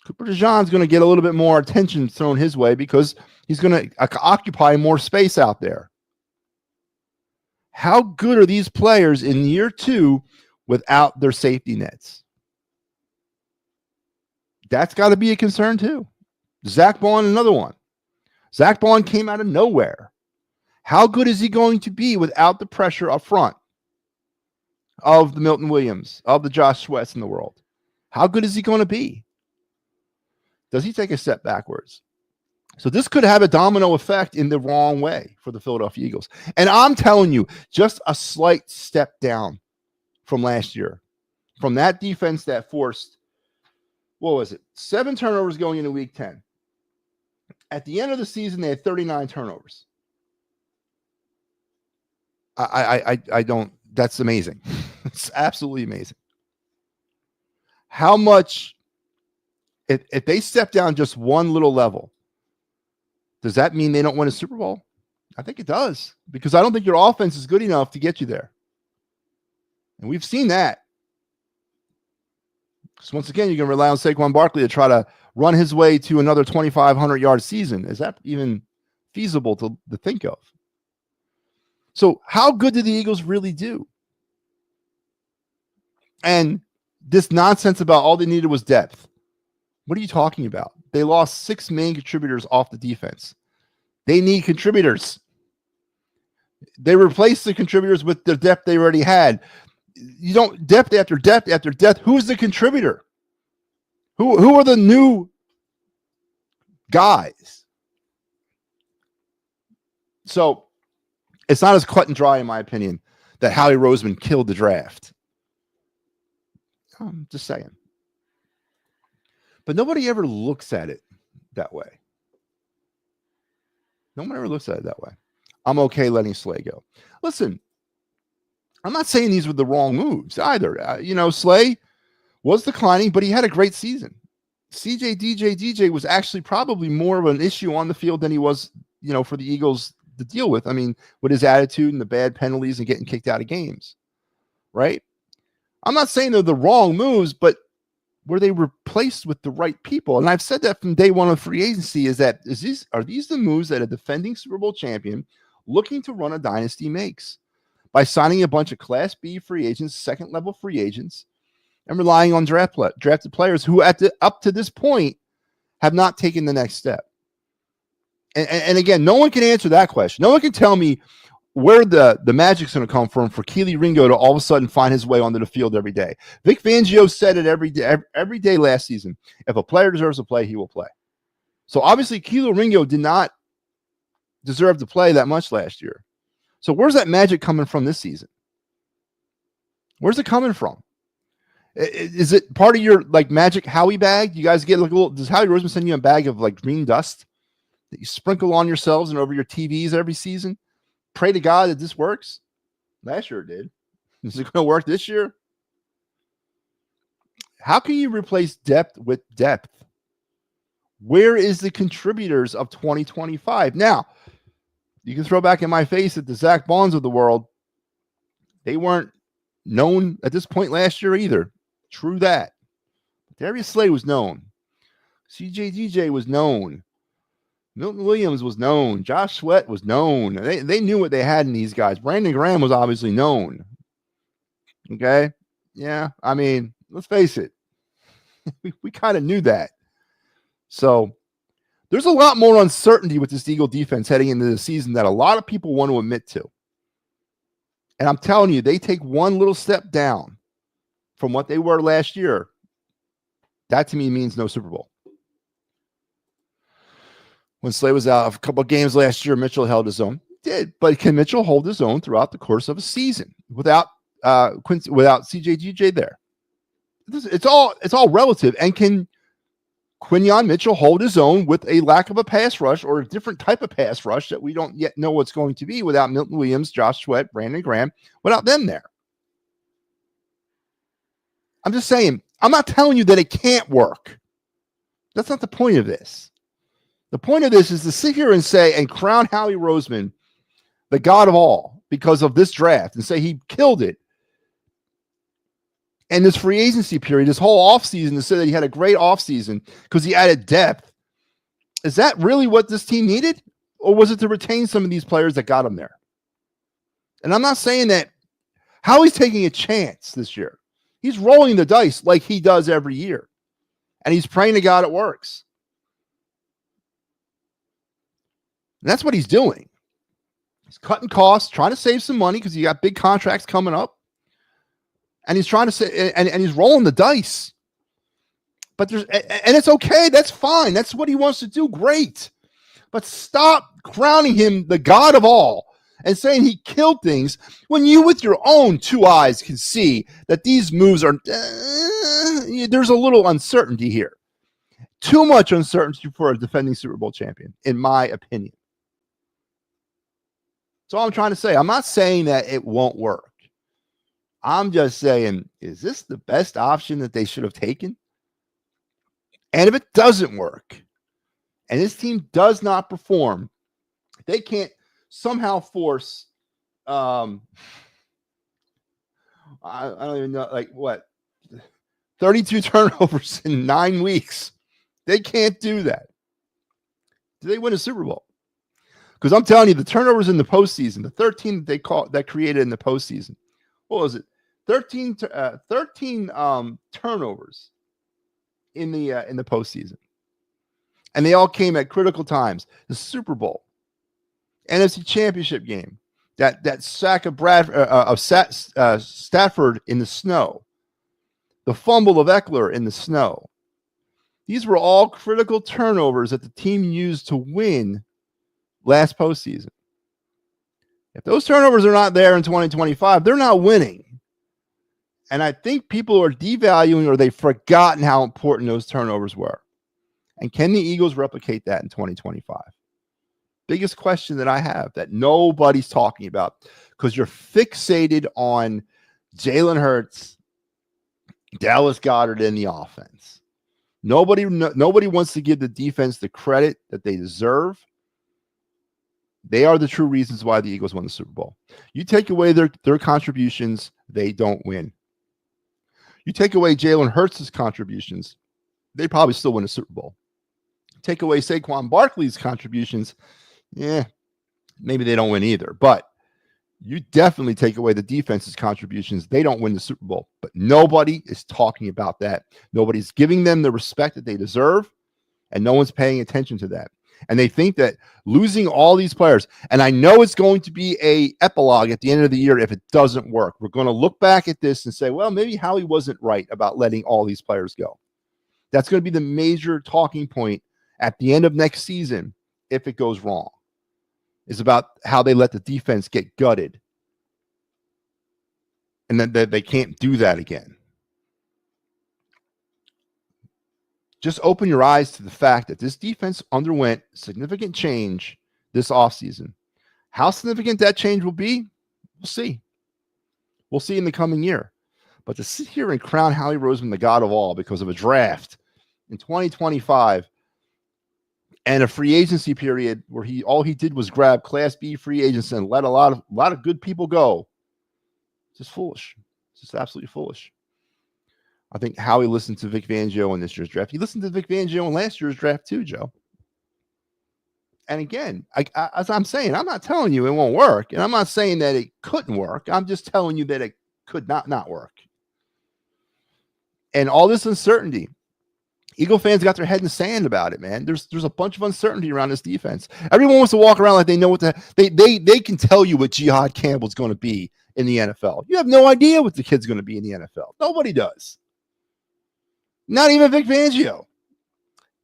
Cooper DeJean's going to get a little bit more attention thrown his way because he's going to occupy more space out there. How good are these players in year 2 without their safety nets? That's got to be a concern too. Zach Bond, another one. Zach Bond came out of nowhere. How good is he going to be without the pressure up front of the Milton Williams, of the Josh Sweats in the world? How good is he going to be? Does he take a step backwards? So this could have a domino effect in the wrong way for the Philadelphia Eagles. And I'm telling you, just a slight step down from last year, from that defense that forced, 7 turnovers going into week 10. At the end of the season, they had 39 turnovers. I don't, that's amazing. It's absolutely amazing. How much, if they step down just one little level, does that mean they don't win a Super Bowl? I think it does, because I don't think your offense is good enough to get you there. And we've seen that. Because once again, you're going to rely on Saquon Barkley to try to run his way to another 2,500-yard season. Is that even feasible to think of? So how good did the Eagles really do? And this nonsense about all they needed was depth. What are you talking about? They lost 6 main contributors off the defense. They need contributors. They replaced the contributors with the depth they already had. You don't depth after depth after depth. Who's the contributor? Who are the new guys? So it's not as cut and dry, in my opinion, that Howie Roseman killed the draft. I'm just saying. But nobody ever looks at it that way. No one ever looks at it that way. I'm okay letting Slay go. Listen, I'm not saying these were the wrong moves either. Slay was declining, but he had a great season. CJ, DJ was actually probably more of an issue on the field than he was, for the Eagles to deal with. I mean, with his attitude and the bad penalties and getting kicked out of games, right? I'm not saying they're the wrong moves, but were they replaced with the right people? And I've said that from day one of free agency are these the moves that a defending Super Bowl champion looking to run a dynasty makes? By signing a bunch of Class B free agents, second-level free agents, and relying on drafted players who up to this point have not taken the next step. And again, no one can answer that question. No one can tell me where the magic's going to come from for Keely Ringo to all of a sudden find his way onto the field every day. Vic Fangio said it every day last season. If a player deserves to play, he will play. So obviously, Keely Ringo did not deserve to play that much last year. So where's that magic coming from this season? Where's it coming from? Is it part of your like magic Howie bag? You guys get like a little, does Howie Roseman send you a bag of like green dust that you sprinkle on yourselves and over your TVs every season? Pray to God that this works. Last year it did. Is it going to work this year? How can you replace depth with depth? Where is the contributors of 2025? Now, you can throw back in my face that the Zach Bonds of the world, they weren't known at this point last year either. True that. Darius Slay was known. CJ was known. Milton Williams was known. Josh Sweat was known. They knew what they had in these guys. Brandon Graham was obviously known. Okay? Yeah, I mean, let's face it. we kind of knew that. So there's a lot more uncertainty with this Eagle defense heading into the season that a lot of people want to admit to. And I'm telling you, they take one little step down from what they were last year. That to me means no Super Bowl. When Slay was out of a couple of games last year, Mitchell held his own. He did, but can Mitchell hold his own throughout the course of a season without CJGJ there? It's all relative. And can Quinyon Mitchell hold his own with a lack of a pass rush or a different type of pass rush that we don't yet know what's going to be without Milton Williams, Josh Sweat, Brandon Graham, without them there? I'm just saying, I'm not telling you that it can't work. That's not the point of this. The point of this is to sit here and say and crown Howie Roseman the god of all because of this draft and say he killed it. And this free agency period, this whole offseason, to say that he had a great offseason because he added depth. Is that really what this team needed? Or was it to retain some of these players that got him there? And I'm not saying that Howie's taking a chance this year. He's rolling the dice like he does every year. And he's praying to God it works. And that's what he's doing. He's cutting costs, trying to save some money because you got big contracts coming up. And he's trying to say, and he's rolling the dice. But and it's okay. That's fine. That's what he wants to do. Great. But stop crowning him the god of all and saying he killed things when you with your own two eyes can see that these moves are, there's a little uncertainty here. Too much uncertainty for a defending Super Bowl champion, in my opinion. That's all I'm trying to say. I'm not saying that it won't work. I'm just saying, is this the best option that they should have taken? And if it doesn't work, and this team does not perform, they can't somehow force, I don't even know, like what, 32 turnovers in 9 weeks. They can't do that. Do they win a Super Bowl? Because I'm telling you, the turnovers in the postseason, the 13 that created in the postseason, what was it? 13 turnovers in the postseason, and they all came at critical times. The Super Bowl, NFC Championship game, that sack of Stafford in the snow, the fumble of Eckler in the snow. These were all critical turnovers that the team used to win last postseason. If those turnovers are not there in 2025, they're not winning. And I think people are devaluing or they've forgotten how important those turnovers were. And can the Eagles replicate that in 2025? Biggest question that I have that nobody's talking about because you're fixated on Jalen Hurts, Dallas Goedert, and the offense. Nobody wants to give the defense the credit that they deserve. They are the true reasons why the Eagles won the Super Bowl. You take away their contributions, they don't win. You take away Jalen Hurts' contributions, they probably still win a Super Bowl. Take away Saquon Barkley's contributions, maybe they don't win either. But you definitely take away the defense's contributions, they don't win the Super Bowl. But nobody is talking about that. Nobody's giving them the respect that they deserve, and no one's paying attention to that. And they think that losing all these players, and I know it's going to be a epilogue at the end of the year if it doesn't work. We're going to look back at this and say, well, maybe Howie wasn't right about letting all these players go. That's going to be the major talking point at the end of next season if it goes wrong, is about how they let the defense get gutted. And then they can't do that again. just open your eyes to the fact that this defense underwent significant change this offseason. How significant that change will be, we'll see. We'll see in the coming year. But to sit here and crown Howie Roseman the god of all because of a draft in 2025 and a free agency period where all he did was grab Class B free agents and let a lot of good people go, it's just foolish. It's just absolutely foolish. I think Howie listened to Vic Fangio in this year's draft. He listened to Vic Fangio in last year's draft too, Joe. And again, as I'm saying, I'm not telling you it won't work. And I'm not saying that it couldn't work. I'm just telling you that it could not work. And all this uncertainty, Eagle fans got their head in the sand about it, man. There's a bunch of uncertainty around this defense. Everyone wants to walk around like they know what they can tell you what Jihad Campbell's going to be in the NFL. You have no idea what the kid's going to be in the NFL. Nobody does. Not even Vic Fangio.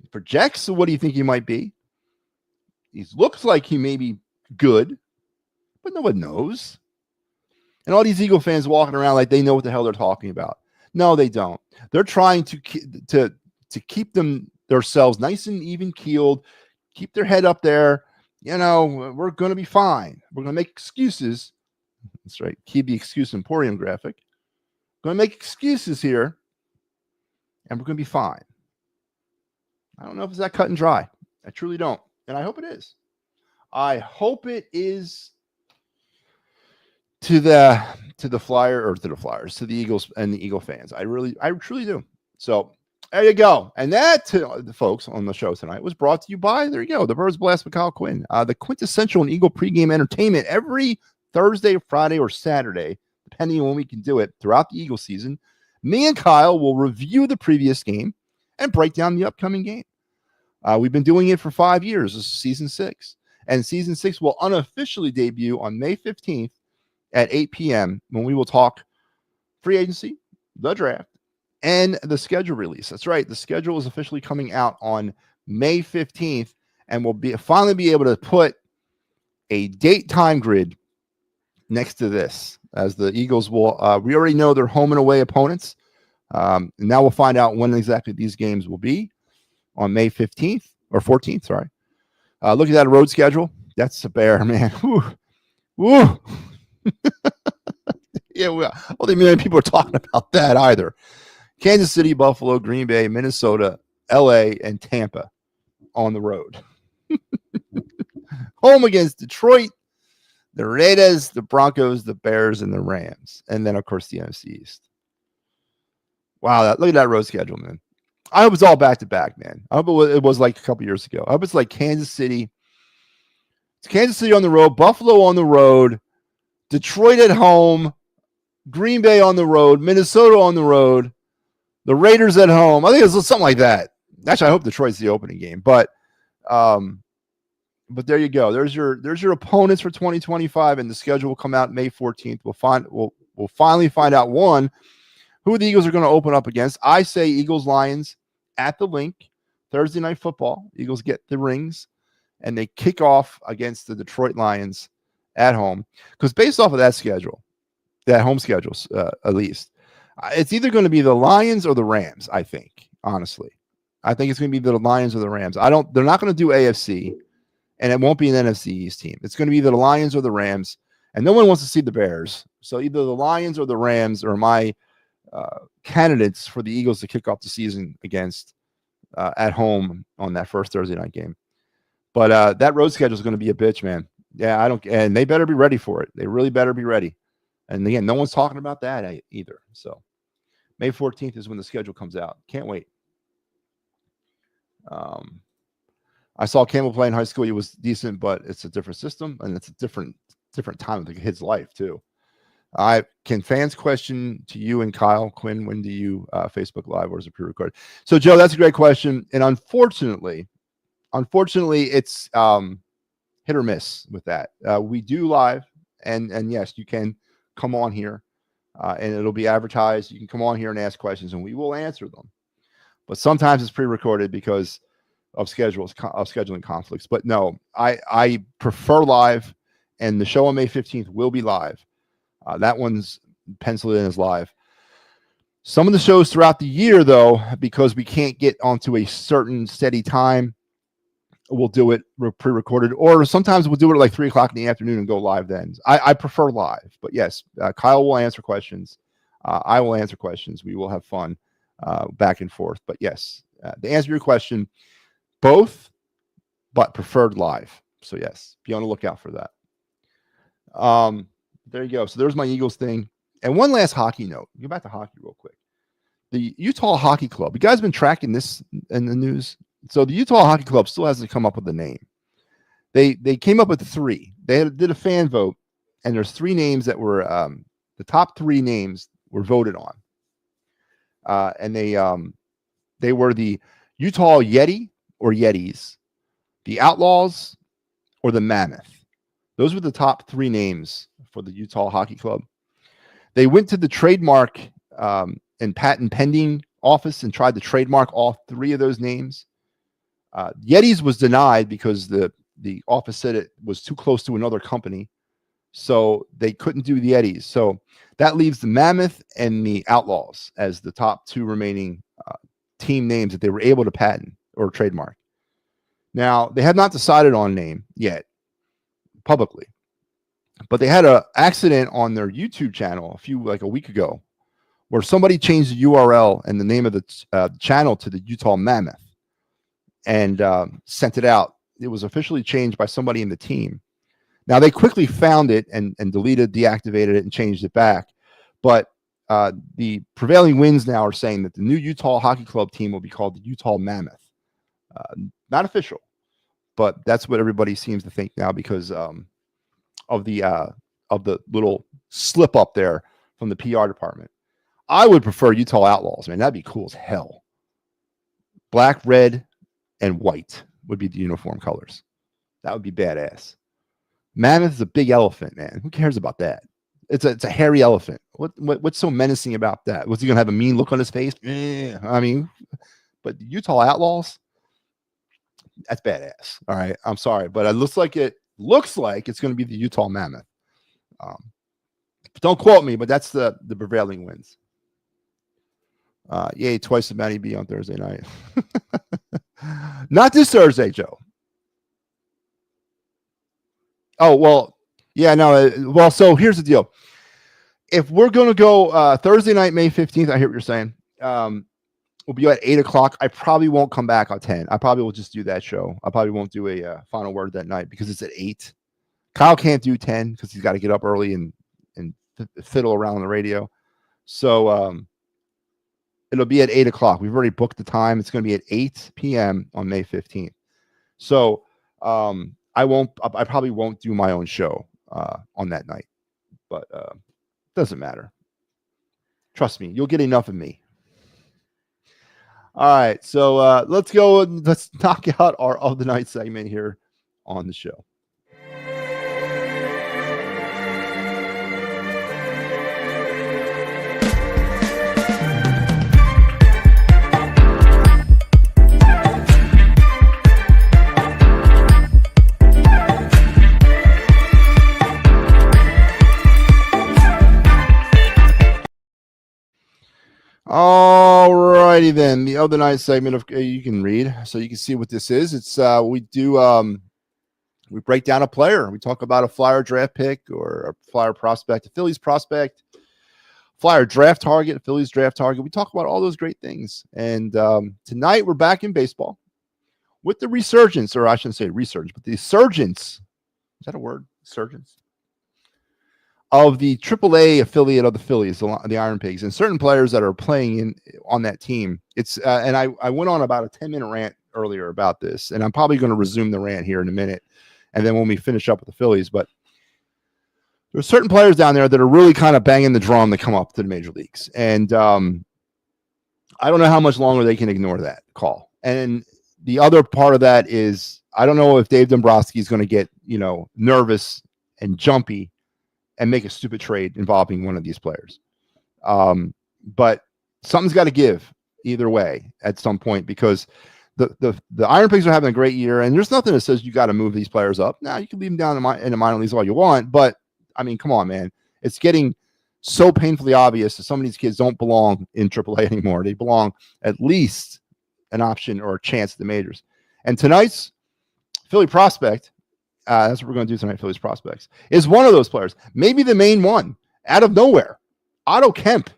He projects, so what do you think he might be? He looks like he may be good, but no one knows. And all these Eagle fans walking around like they know what the hell they're talking about. No, they don't. They're trying to keep themselves nice and even keeled, keep their head up there. You know, we're going to be fine. We're going to make excuses. That's right. Keep the Excuse Emporium graphic. Going to make excuses here, and we're going to be fine. I don't know if it's that cut and dry. I truly don't. And I hope it is. I hope it is to the Flyers, to the Eagles and the Eagle fans. I truly do. So there you go. And that, to the folks on the show tonight, was brought to you by, there you go, the Birds Blast with Kyle Quinn, the quintessential Eagle pregame entertainment every Thursday, Friday, or Saturday, depending on when we can do it throughout the Eagle season. Me and Kyle will review the previous game and break down the upcoming game. We've been doing it for 5 years. This is season 6. And season 6 will unofficially debut on May 15th at 8 p.m. when we will talk free agency, the draft, and the schedule release. That's right. The schedule is officially coming out on May 15th, and we'll finally be able to put a date time grid next to this, as the Eagles will, we already know their home and away opponents. And now we'll find out when exactly these games will be on May 15th or 14th. Sorry. Look at that road schedule. That's a bear, man. Woo. Woo. Yeah. Well, I don't think many people are talking about that either. Kansas City, Buffalo, Green Bay, Minnesota, LA, and Tampa on the road. Home against Detroit, the Raiders, the Broncos, the Bears, and the Rams. And then, of course, the NFC East. Wow, look at that road schedule, man. I hope it's all back-to-back, man. I hope it was like a couple years ago. I hope it's like Kansas City. It's Kansas City on the road, Buffalo on the road, Detroit at home, Green Bay on the road, Minnesota on the road, the Raiders at home. I think it's something like that. Actually, I hope Detroit's the opening game. But there you go. There's your opponents for 2025, and the schedule will come out May 14th. We'll finally find out who the Eagles are going to open up against. I say Eagles Lions at the Link, Thursday Night Football. Eagles get the rings, and they kick off against the Detroit Lions at home. Because based off of that schedule, that home schedule at least, it's either going to be the Lions or the Rams, I think, honestly. I think it's going to be the Lions or the Rams. They're not going to do AFC, and it won't be an NFC East team. It's going to be the Lions or the Rams, and no one wants to see the Bears. So either the Lions or the Rams are my candidates for the Eagles to kick off the season against at home on that first Thursday night game. But that road schedule is going to be a bitch, man. Yeah, and they better be ready for it. They really better be ready. And again, no one's talking about that either. So May 14th is when the schedule comes out. Can't wait. I saw Campbell play in high school. He was decent, but it's a different system, and it's a different time of the kid's life too. Can fans question to you and Kyle Quinn, when do you Facebook Live, or is it pre-recorded? So, Joe, that's a great question. And unfortunately, it's hit or miss with that. We do live, and yes, you can come on here, and it'll be advertised. You can come on here and ask questions, and we will answer them. But sometimes it's pre-recorded because of scheduling conflicts. But no, I prefer live, and the show on May 15th will be live. That one's penciled in as live. Some of the shows throughout the year, though, because we can't get onto a certain steady time, we'll do it pre-recorded, or sometimes we'll do it at like 3 o'clock in the afternoon and go live then. I prefer live, but yes, Kyle will answer questions. I will answer questions. We will have fun back and forth. But yes, to answer your question, both, but preferred live. So yes, be on the lookout for that. There you go. So there's my Eagles thing. And one last hockey note. Go back to hockey real quick. The Utah Hockey Club. You guys been tracking this in the news? So the Utah Hockey Club still hasn't come up with a name. They came up with 3. They did a fan vote, and there's 3 names that were the top 3 names were voted on. And they were the Utah Yeti or Yetis, the Outlaws, or the Mammoth. Those were the top 3 names for the Utah Hockey Club. They went to the trademark and patent pending office and tried to trademark all 3 of those names. Yetis was denied because the office said it was too close to another company, so they couldn't do the Yetis. So that leaves the Mammoth and the Outlaws as the top 2 remaining team names that they were able to patent or trademark. Now, they have not decided on name yet publicly, but they had an accident on their YouTube channel a week ago where somebody changed the URL and the name of the channel to the Utah Mammoth and sent it out. It was officially changed by somebody in the team. Now, they quickly found it and deleted, deactivated it, and changed it back. But the prevailing winds now are saying that the new Utah Hockey Club team will be called the Utah Mammoth. Not official, but that's what everybody seems to think now because of the little slip up there from the PR department. I would prefer Utah Outlaws, man. That'd be cool as hell. Black, red, and white would be the uniform colors. That would be badass. Mammoth is a big elephant, man. Who cares about that? It's a hairy elephant. What's so menacing about that? Was he gonna have a mean look on his face? I mean, but the Utah Outlaws, that's badass. All right, I'm sorry, but it looks like it's going to be the Utah Mammoth. Don't quote me, but that's the prevailing winds. Yay, twice the MattyB on Thursday night. Not this Thursday, Joe. Oh, well, yeah, no. Well, so here's the deal. If we're going to go Thursday night, May 15th, I hear what you're saying. We'll be at 8 o'clock. I probably won't come back on 10. I probably will just do that show. I probably won't do a final word that night because it's at 8. Kyle can't do 10 because he's got to get up early and fiddle around on the radio. So it'll be at 8 o'clock. We've already booked the time. It's going to be at 8 p.m. on May 15th. So I probably won't do my own show on that night, but doesn't matter. Trust me, you'll get enough of me. All right, so let's go and let's knock out our of the night segment here on the show. All righty then, the other night segment of you can read so you can see what this is. It's we break down a player. We talk about a Flyer draft pick or a Flyer prospect, a Phillies prospect, Flyer draft target, a Phillies draft target. We talk about all those great things. And tonight we're back in baseball with the resurgence, or I shouldn't say resurgence, but the surgence. Is that a word? Surgence? Of the AAA affiliate of the Phillies, the Iron Pigs, and certain players that are playing on that team. It's and I went on about a 10-minute rant earlier about this, and I'm probably going to resume the rant here in a minute, and then when we finish up with the Phillies. But there's certain players down there that are really kind of banging the drum to come up to the major leagues, and I don't know how much longer they can ignore that call. And the other part of that is I don't know if Dave Dombrowski is going to get nervous and jumpy and make a stupid trade involving one of these players. But something's got to give either way at some point because the Iron Pigs are having a great year, and there's nothing that says you got to move these players up. Now, you can leave them down in the minor leagues all you want, but, I mean, come on, man. It's getting so painfully obvious that some of these kids don't belong in AAA anymore. They belong at least an option or a chance at the majors. And tonight's Philly prospect, that's what we're going to do tonight, Phillies prospects, is one of those players, maybe the main one, out of nowhere. Otto Kemp,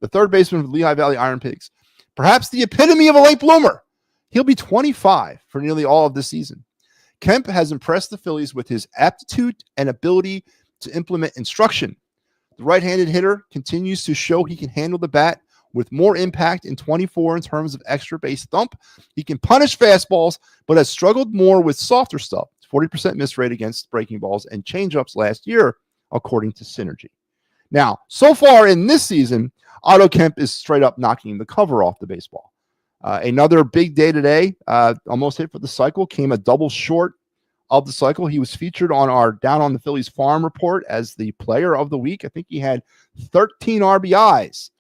the third baseman of the Lehigh Valley Iron Pigs, perhaps the epitome of a late bloomer. He'll be 25 for nearly all of this season. Kemp has impressed the Phillies with his aptitude and ability to implement instruction. The right-handed hitter continues to show he can handle the bat with more impact in 24 in terms of extra base thump. He can punish fastballs, but has struggled more with softer stuff. 40% miss rate against breaking balls and changeups last year, according to Synergy. Now, so far in this season, Otto Kemp is straight up knocking the cover off the baseball. Another big day today, almost hit for the cycle, came a double short of the cycle. He was featured on our Down on the Phillies Farm report as the player of the week. I think he had 13 RBIs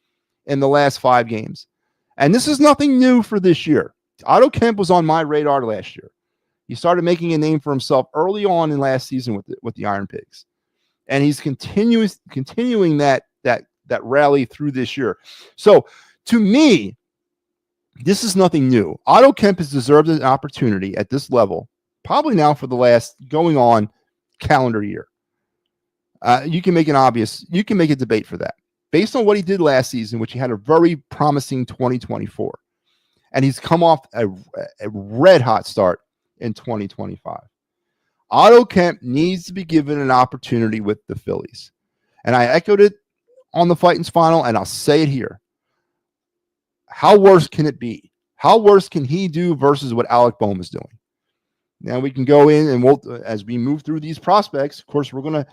in the last 5 games. And this is nothing new for this year. Otto Kemp was on my radar last year. He started making a name for himself early on in last season with the Iron Pigs. And he's continuing that rally through this year. So to me, this is nothing new. Otto Kemp has deserved an opportunity at this level, probably now for the last going on calendar year. You can make a debate for that. Based on what he did last season, which he had a very promising 2024. And he's come off a red hot start in 2025. Otto Kemp needs to be given an opportunity with the Phillies. And I echoed it on the Fightins final, and I'll say it here. How worse can it be? How worse can he do versus what Alec Bohm is doing? Now we can go in and as we move through these prospects, of course, we're going to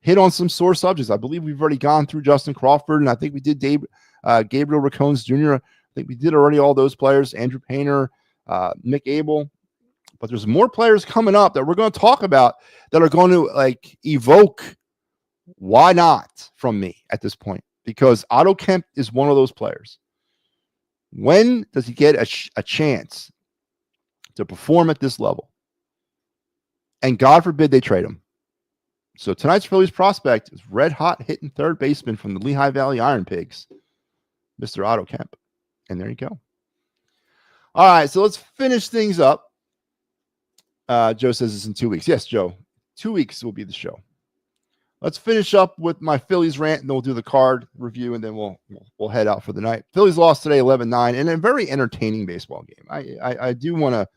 hit on some sore subjects. I believe we've already gone through Justin Crawford, and I think we did Gabriel Racones Jr. I think we did already all those players, Andrew Painter, Mick Abel. But there's more players coming up that we're going to talk about that are going to evoke why not from me at this point, because Otto Kemp is one of those players. When does he get a chance to perform at this level? And God forbid they trade him. So tonight's Phillies prospect is red hot hitting third baseman from the Lehigh Valley Iron Pigs, Mr. Otto Kemp. And there you go. All right, so let's finish things up. Joe says it's in 2 weeks. Yes, Joe. 2 weeks will be the show. Let's finish up with my Phillies rant, and then we'll do the card review, and then we'll head out for the night. Phillies lost today 11-9 in a very entertaining baseball game. I do want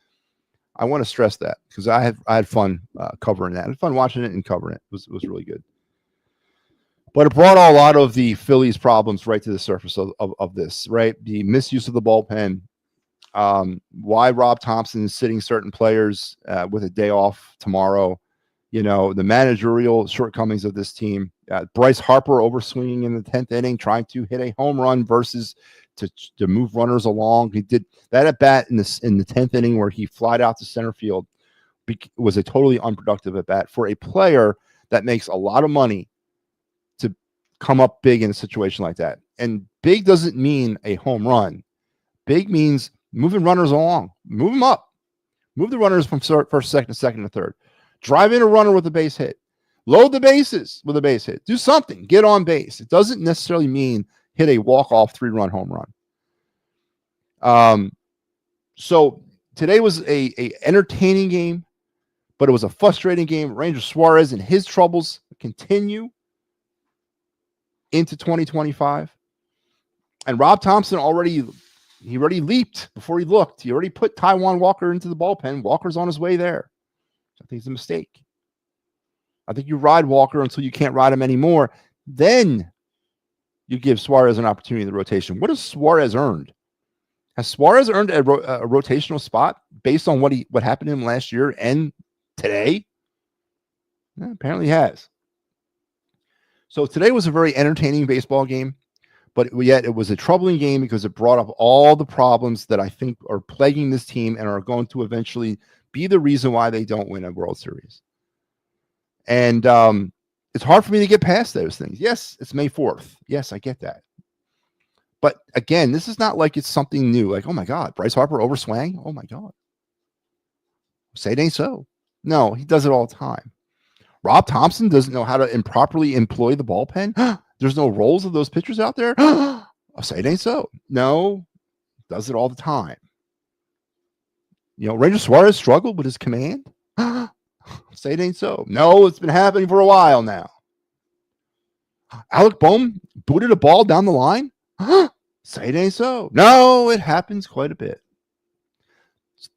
to stress that because I had fun covering that. I had fun watching it and covering it. It was really good. But it brought a lot of the Phillies problems right to the surface of this, right? The misuse of the bullpen. Why Rob Thompson is sitting certain players with a day off tomorrow, the managerial shortcomings of this team. Bryce Harper overswinging in the 10th inning, trying to hit a home run versus to move runners along. He did that at bat in the 10th inning where he flied out to center field. Was a totally unproductive at bat for a player that makes a lot of money to come up big in a situation like that. And big doesn't mean a home run. Big means moving runners along, move them up, move the runners from first, second to third, drive in a runner with a base hit, load the bases with a base hit, do something, get on base. It doesn't necessarily mean hit a walk-off 3-run home run. So today was a entertaining game, but it was a frustrating game. Ranger Suarez and his troubles continue into 2025. And Rob Thompson already leaped before he looked. He already put Taijuan Walker into the bullpen. Walker's on his way there. I think it's a mistake. I think you ride Walker until you can't ride him anymore. Then you give Suarez an opportunity in the rotation. What has Suarez earned? Has Suarez earned a rotational spot based on what happened to him last year and today? Yeah, apparently he has. So today was a very entertaining baseball game. But yet it was a troubling game because it brought up all the problems that I think are plaguing this team and are going to eventually be the reason why they don't win a World Series. And it's hard for me to get past those things. Yes, it's May 4th. Yes, I get that. But again, this is not like it's something new. Like, oh my God, Bryce Harper overswang? Oh my God. Say it ain't so. No, he does it all the time. Rob Thompson doesn't know how to improperly employ the bullpen? There's no roles of those pitchers out there. I'll say it ain't so. No, does it all the time. Ranger Suarez struggled with his command. Say it ain't so. No, it's been happening for a while now. Alec Bohm booted a ball down the line. Say it ain't so. No, it happens quite a bit.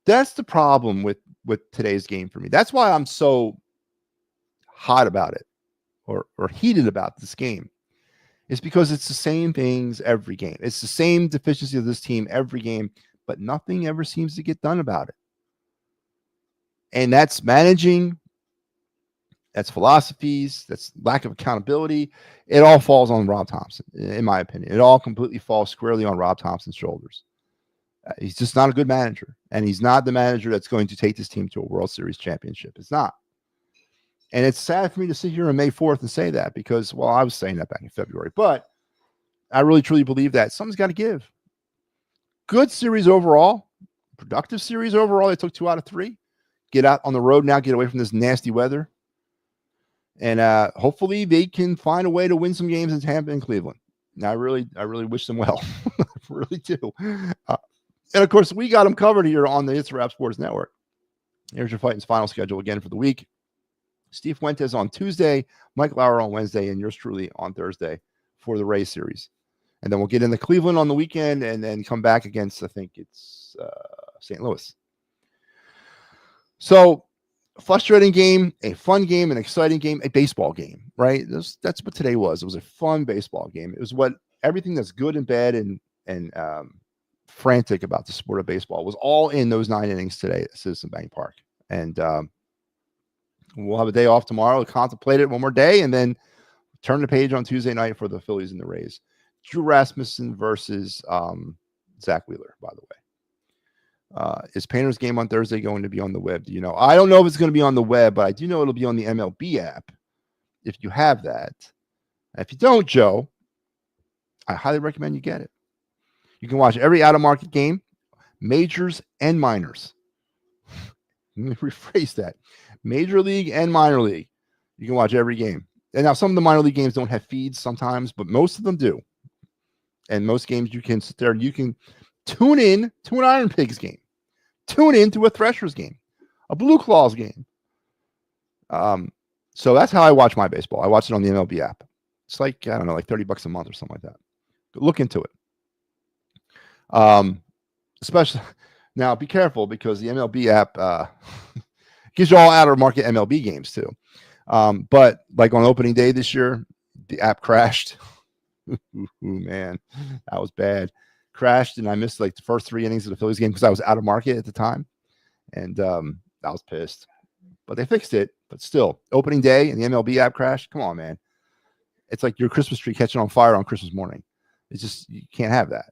That's the problem with today's game for me. That's why I'm so hot about it or heated about this game. It's because it's the same things every game. It's the same deficiency of this team every game, but nothing ever seems to get done about it. And that's managing, that's philosophies, that's lack of accountability. It all falls on Rob Thompson, in my opinion. It all completely falls squarely on Rob Thompson's shoulders. He's just not a good manager, and he's not the manager that's going to take this team to a World Series championship. It's not. And it's sad for me to sit here on May 4th and say that because, well, I was saying that back in February, but I really, truly believe that something's got to give. Good series overall, productive series overall. They took 2 out of 3. Get out on the road now, get away from this nasty weather. And hopefully they can find a way to win some games in Tampa and Cleveland. And I really wish them well. I really do. And of course, we got them covered here on the It's Rap Sports Network. Here's your Fighting's final schedule again for the week. Steve Fuentes on Tuesday, Mike Lauer on Wednesday, and yours truly on Thursday for the Rays series. And then we'll get into Cleveland on the weekend and then come back against, I think it's St. Louis. So, frustrating game, a fun game, an exciting game, a baseball game, right? That's what today was. It was a fun baseball game. It was what everything that's good and bad and frantic about the sport of baseball was all in those 9 innings today at Citizen Bank Park. And we'll have a day off tomorrow to contemplate it one more day and then turn the page on Tuesday night for the Phillies and the Rays. Drew Rasmussen versus Zach Wheeler, by the way. Is Painter's game on Thursday going to be on the web? Do you know? I don't know if it's going to be on the web, but I do know it'll be on the MLB app if you have that. If you don't, Joe, I highly recommend you get it. You can watch every out-of-market game, majors and minors. Let me rephrase that. Major league and minor league. You can watch every game. And now some of the minor league games don't have feeds sometimes, but most of them do. And most games you can sit there and you can tune in to an Iron Pigs game. Tune in to a Threshers game. A Blue Claws game. So that's how I watch my baseball. I watch it on the MLB app. It's like, I don't know, like $30 a month or something like that. But look into it. Especially now, be careful because the MLB app gives you all out of market MLB games too. But like on opening day this year, the app crashed. Ooh, man, that was bad. Crashed, and I missed like the first 3 innings of the Phillies game because I was out of market at the time, and I was pissed. But they fixed it. But still, opening day and the MLB app crashed. Come on, man. It's like your Christmas tree catching on fire on Christmas morning. It's just, you can't have that.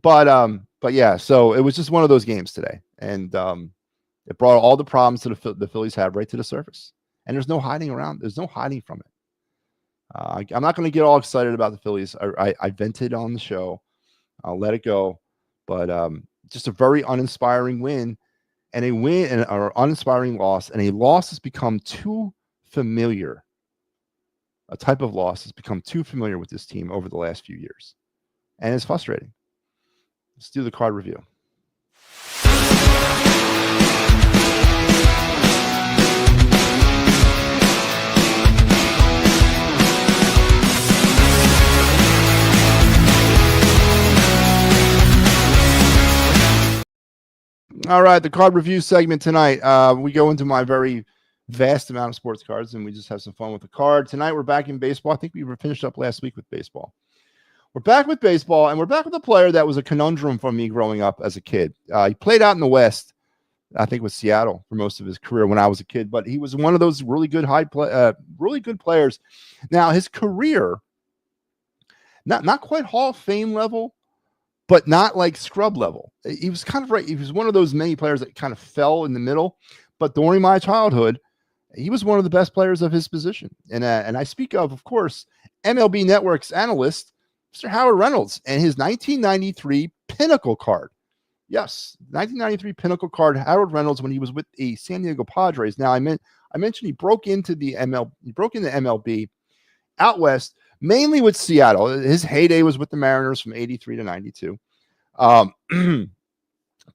But yeah, so it was just one of those games today, and it brought all the problems that the Phillies have right to the surface. And there's no hiding around. There's no hiding from it. I'm not going to get all excited about the Phillies. I vented on the show. I'll let it go. But just a very uninspiring win, and a win and an uninspiring loss, and a loss has become too familiar. A type of loss has become too familiar with this team over the last few years. And it's frustrating. Let's do the card review. All right, the card review segment tonight. We go into my very vast amount of sports cards, and we just have some fun with the card. Tonight, we're back in baseball. I think we were finished up last week with baseball. We're back with baseball, and we're back with a player that was a conundrum for me growing up as a kid. He played out in the West, I think with Seattle for most of his career when I was a kid, but he was one of those really good really good players. Now, his career, not quite Hall of Fame level, but not like scrub level. He was kind of right. He was one of those many players that kind of fell in the middle. But during my childhood, he was one of the best players of his position. And I speak of course, MLB Network's analyst, Mr. Howard Reynolds, and his 1993 Pinnacle card. Yes, 1993 Pinnacle card, Howard Reynolds, when he was with the San Diego Padres. Now, I mentioned he broke into the MLB out west, mainly with Seattle. His heyday was with the Mariners from 83 to 92.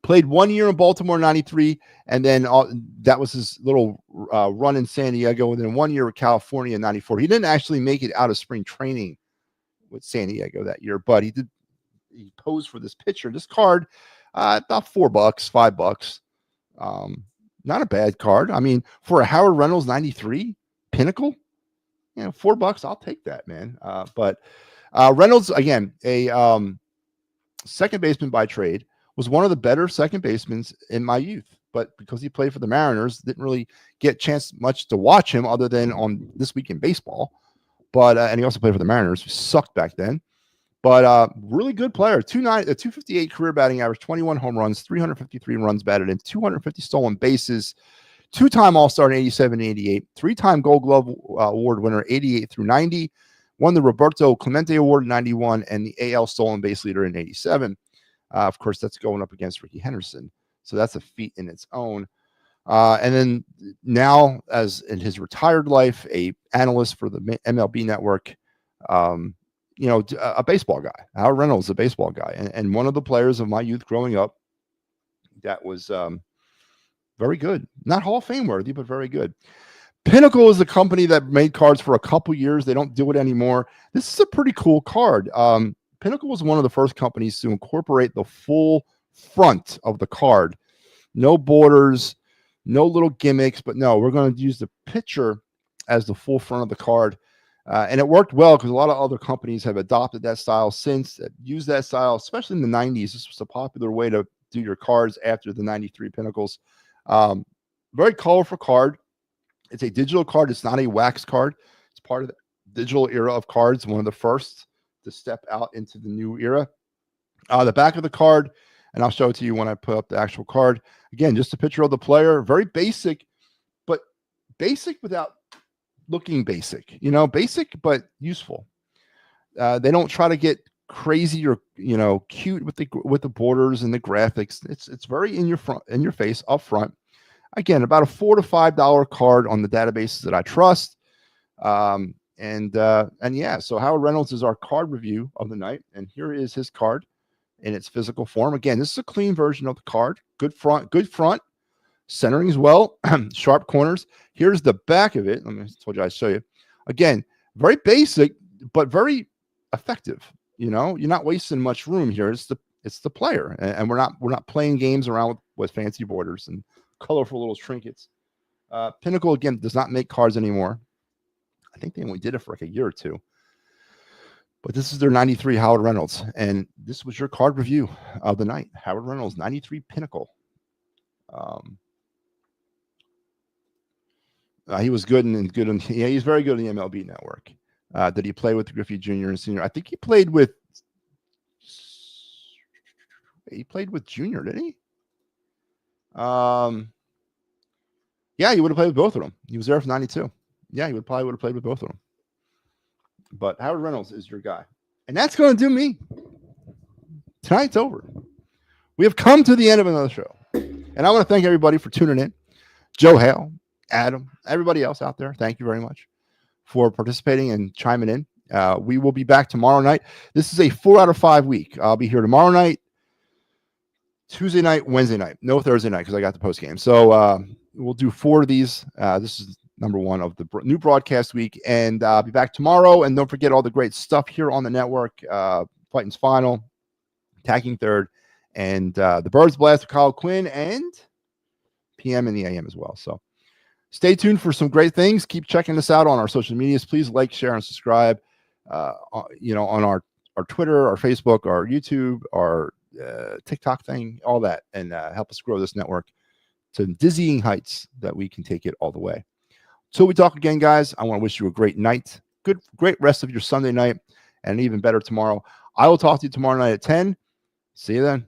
Played 1 year in Baltimore, 93, and then that was his little run in San Diego, and then 1 year with California in 94. He didn't actually make it out of spring training with San Diego that year, but he posed for this picture. This card, about $4, $5. Not a bad card. I mean, for a Howard Reynolds 93 pinnacle, $4, I'll take that, man. But Reynolds, again, a second baseman by trade, was one of the better second basemen in my youth. But because he played for the Mariners, didn't really get a chance much to watch him other than on This Week in Baseball. But and he also played for the Mariners, who sucked back then. But really good player. 258 career batting average, 21 home runs, 353 runs batted in, 250 stolen bases, two-time All-Star in 87 and 88, three-time Gold Glove Award winner 88 through 90, won the Roberto Clemente Award in 91, and the AL stolen base leader in 87. Of course, that's going up against Ricky Henderson. So that's a feat in its own. And then now, as in his retired life, a analyst for the MLB Network, a baseball guy. Howard Reynolds, a baseball guy. And one of the players of my youth growing up that was very good. Not Hall of Fame worthy, but very good. Pinnacle is a company that made cards for a couple years. They don't do it anymore. This is a pretty cool card. Pinnacle was one of the first companies to incorporate the full front of the card. No borders, no little gimmicks, but no, we're going to use the picture as the full front of the card. And it worked well because a lot of other companies have adopted that style since, used that style, especially in the 90s. This was a popular way to do your cards after the 93 Pinnacles. Very colorful card. It's a digital card. It's not a wax card. It's part of the digital era of cards, one of the first to step out into the new era. The back of the card, and I'll show it to you when I put up the actual card. Again, just a picture of the player. Very basic, but basic without looking basic. Basic but useful. They don't try to get crazy or cute with the borders and the graphics. It's very in your face up front. Again, about a $4 to $5 card on the databases that I trust. And yeah, so Howard Reynolds is our card review of the night, and here is his card in its physical form. Again, this is a clean version of the card. Good front, centering as well, sharp corners. Here's the back of it. I told you I'd show you. Again, very basic, but very effective. You're not wasting much room here. It's the player, and we're not playing games around with fancy borders and colorful little trinkets. Pinnacle, again, does not make cards anymore. I think they only did it for like a year or two. But this is their 93 Howard Reynolds. And this was your card review of the night. Howard Reynolds, 93 Pinnacle. He was good and good. Yeah, he's very good in the MLB Network. Did he play with Griffey Jr. and Sr.? I think he played with Jr., didn't he? Yeah, he would have played with both of them. He was there for 92. Yeah, he probably would have played with both of them. But Howard Reynolds is your guy. And that's going to do me. Tonight's over. We have come to the end of another show. And I want to thank everybody for tuning in. Joe Hale, Adam, everybody else out there, thank you very much for participating and chiming in. We will be back tomorrow night. This is a 4 out of 5 week. I'll be here tomorrow night, Tuesday night, Wednesday night. No Thursday night because I got the post game. So we'll do 4 of these. This is number 1 of the new broadcast week. And I'll be back tomorrow. And don't forget all the great stuff here on the network. Fighting's Final, Tagging Third, and the Birds Blast with Kyle Quinn, and PM in the AM as well. So stay tuned for some great things. Keep checking us out on our social medias. Please like, share, and subscribe. On our Twitter, our Facebook, our YouTube, our TikTok thing, all that, and help us grow this network to dizzying heights that we can take it all the way. Till we talk again, guys, I want to wish you a great night, great rest of your Sunday night, and even better tomorrow. I will talk to you tomorrow night at 10. See you then.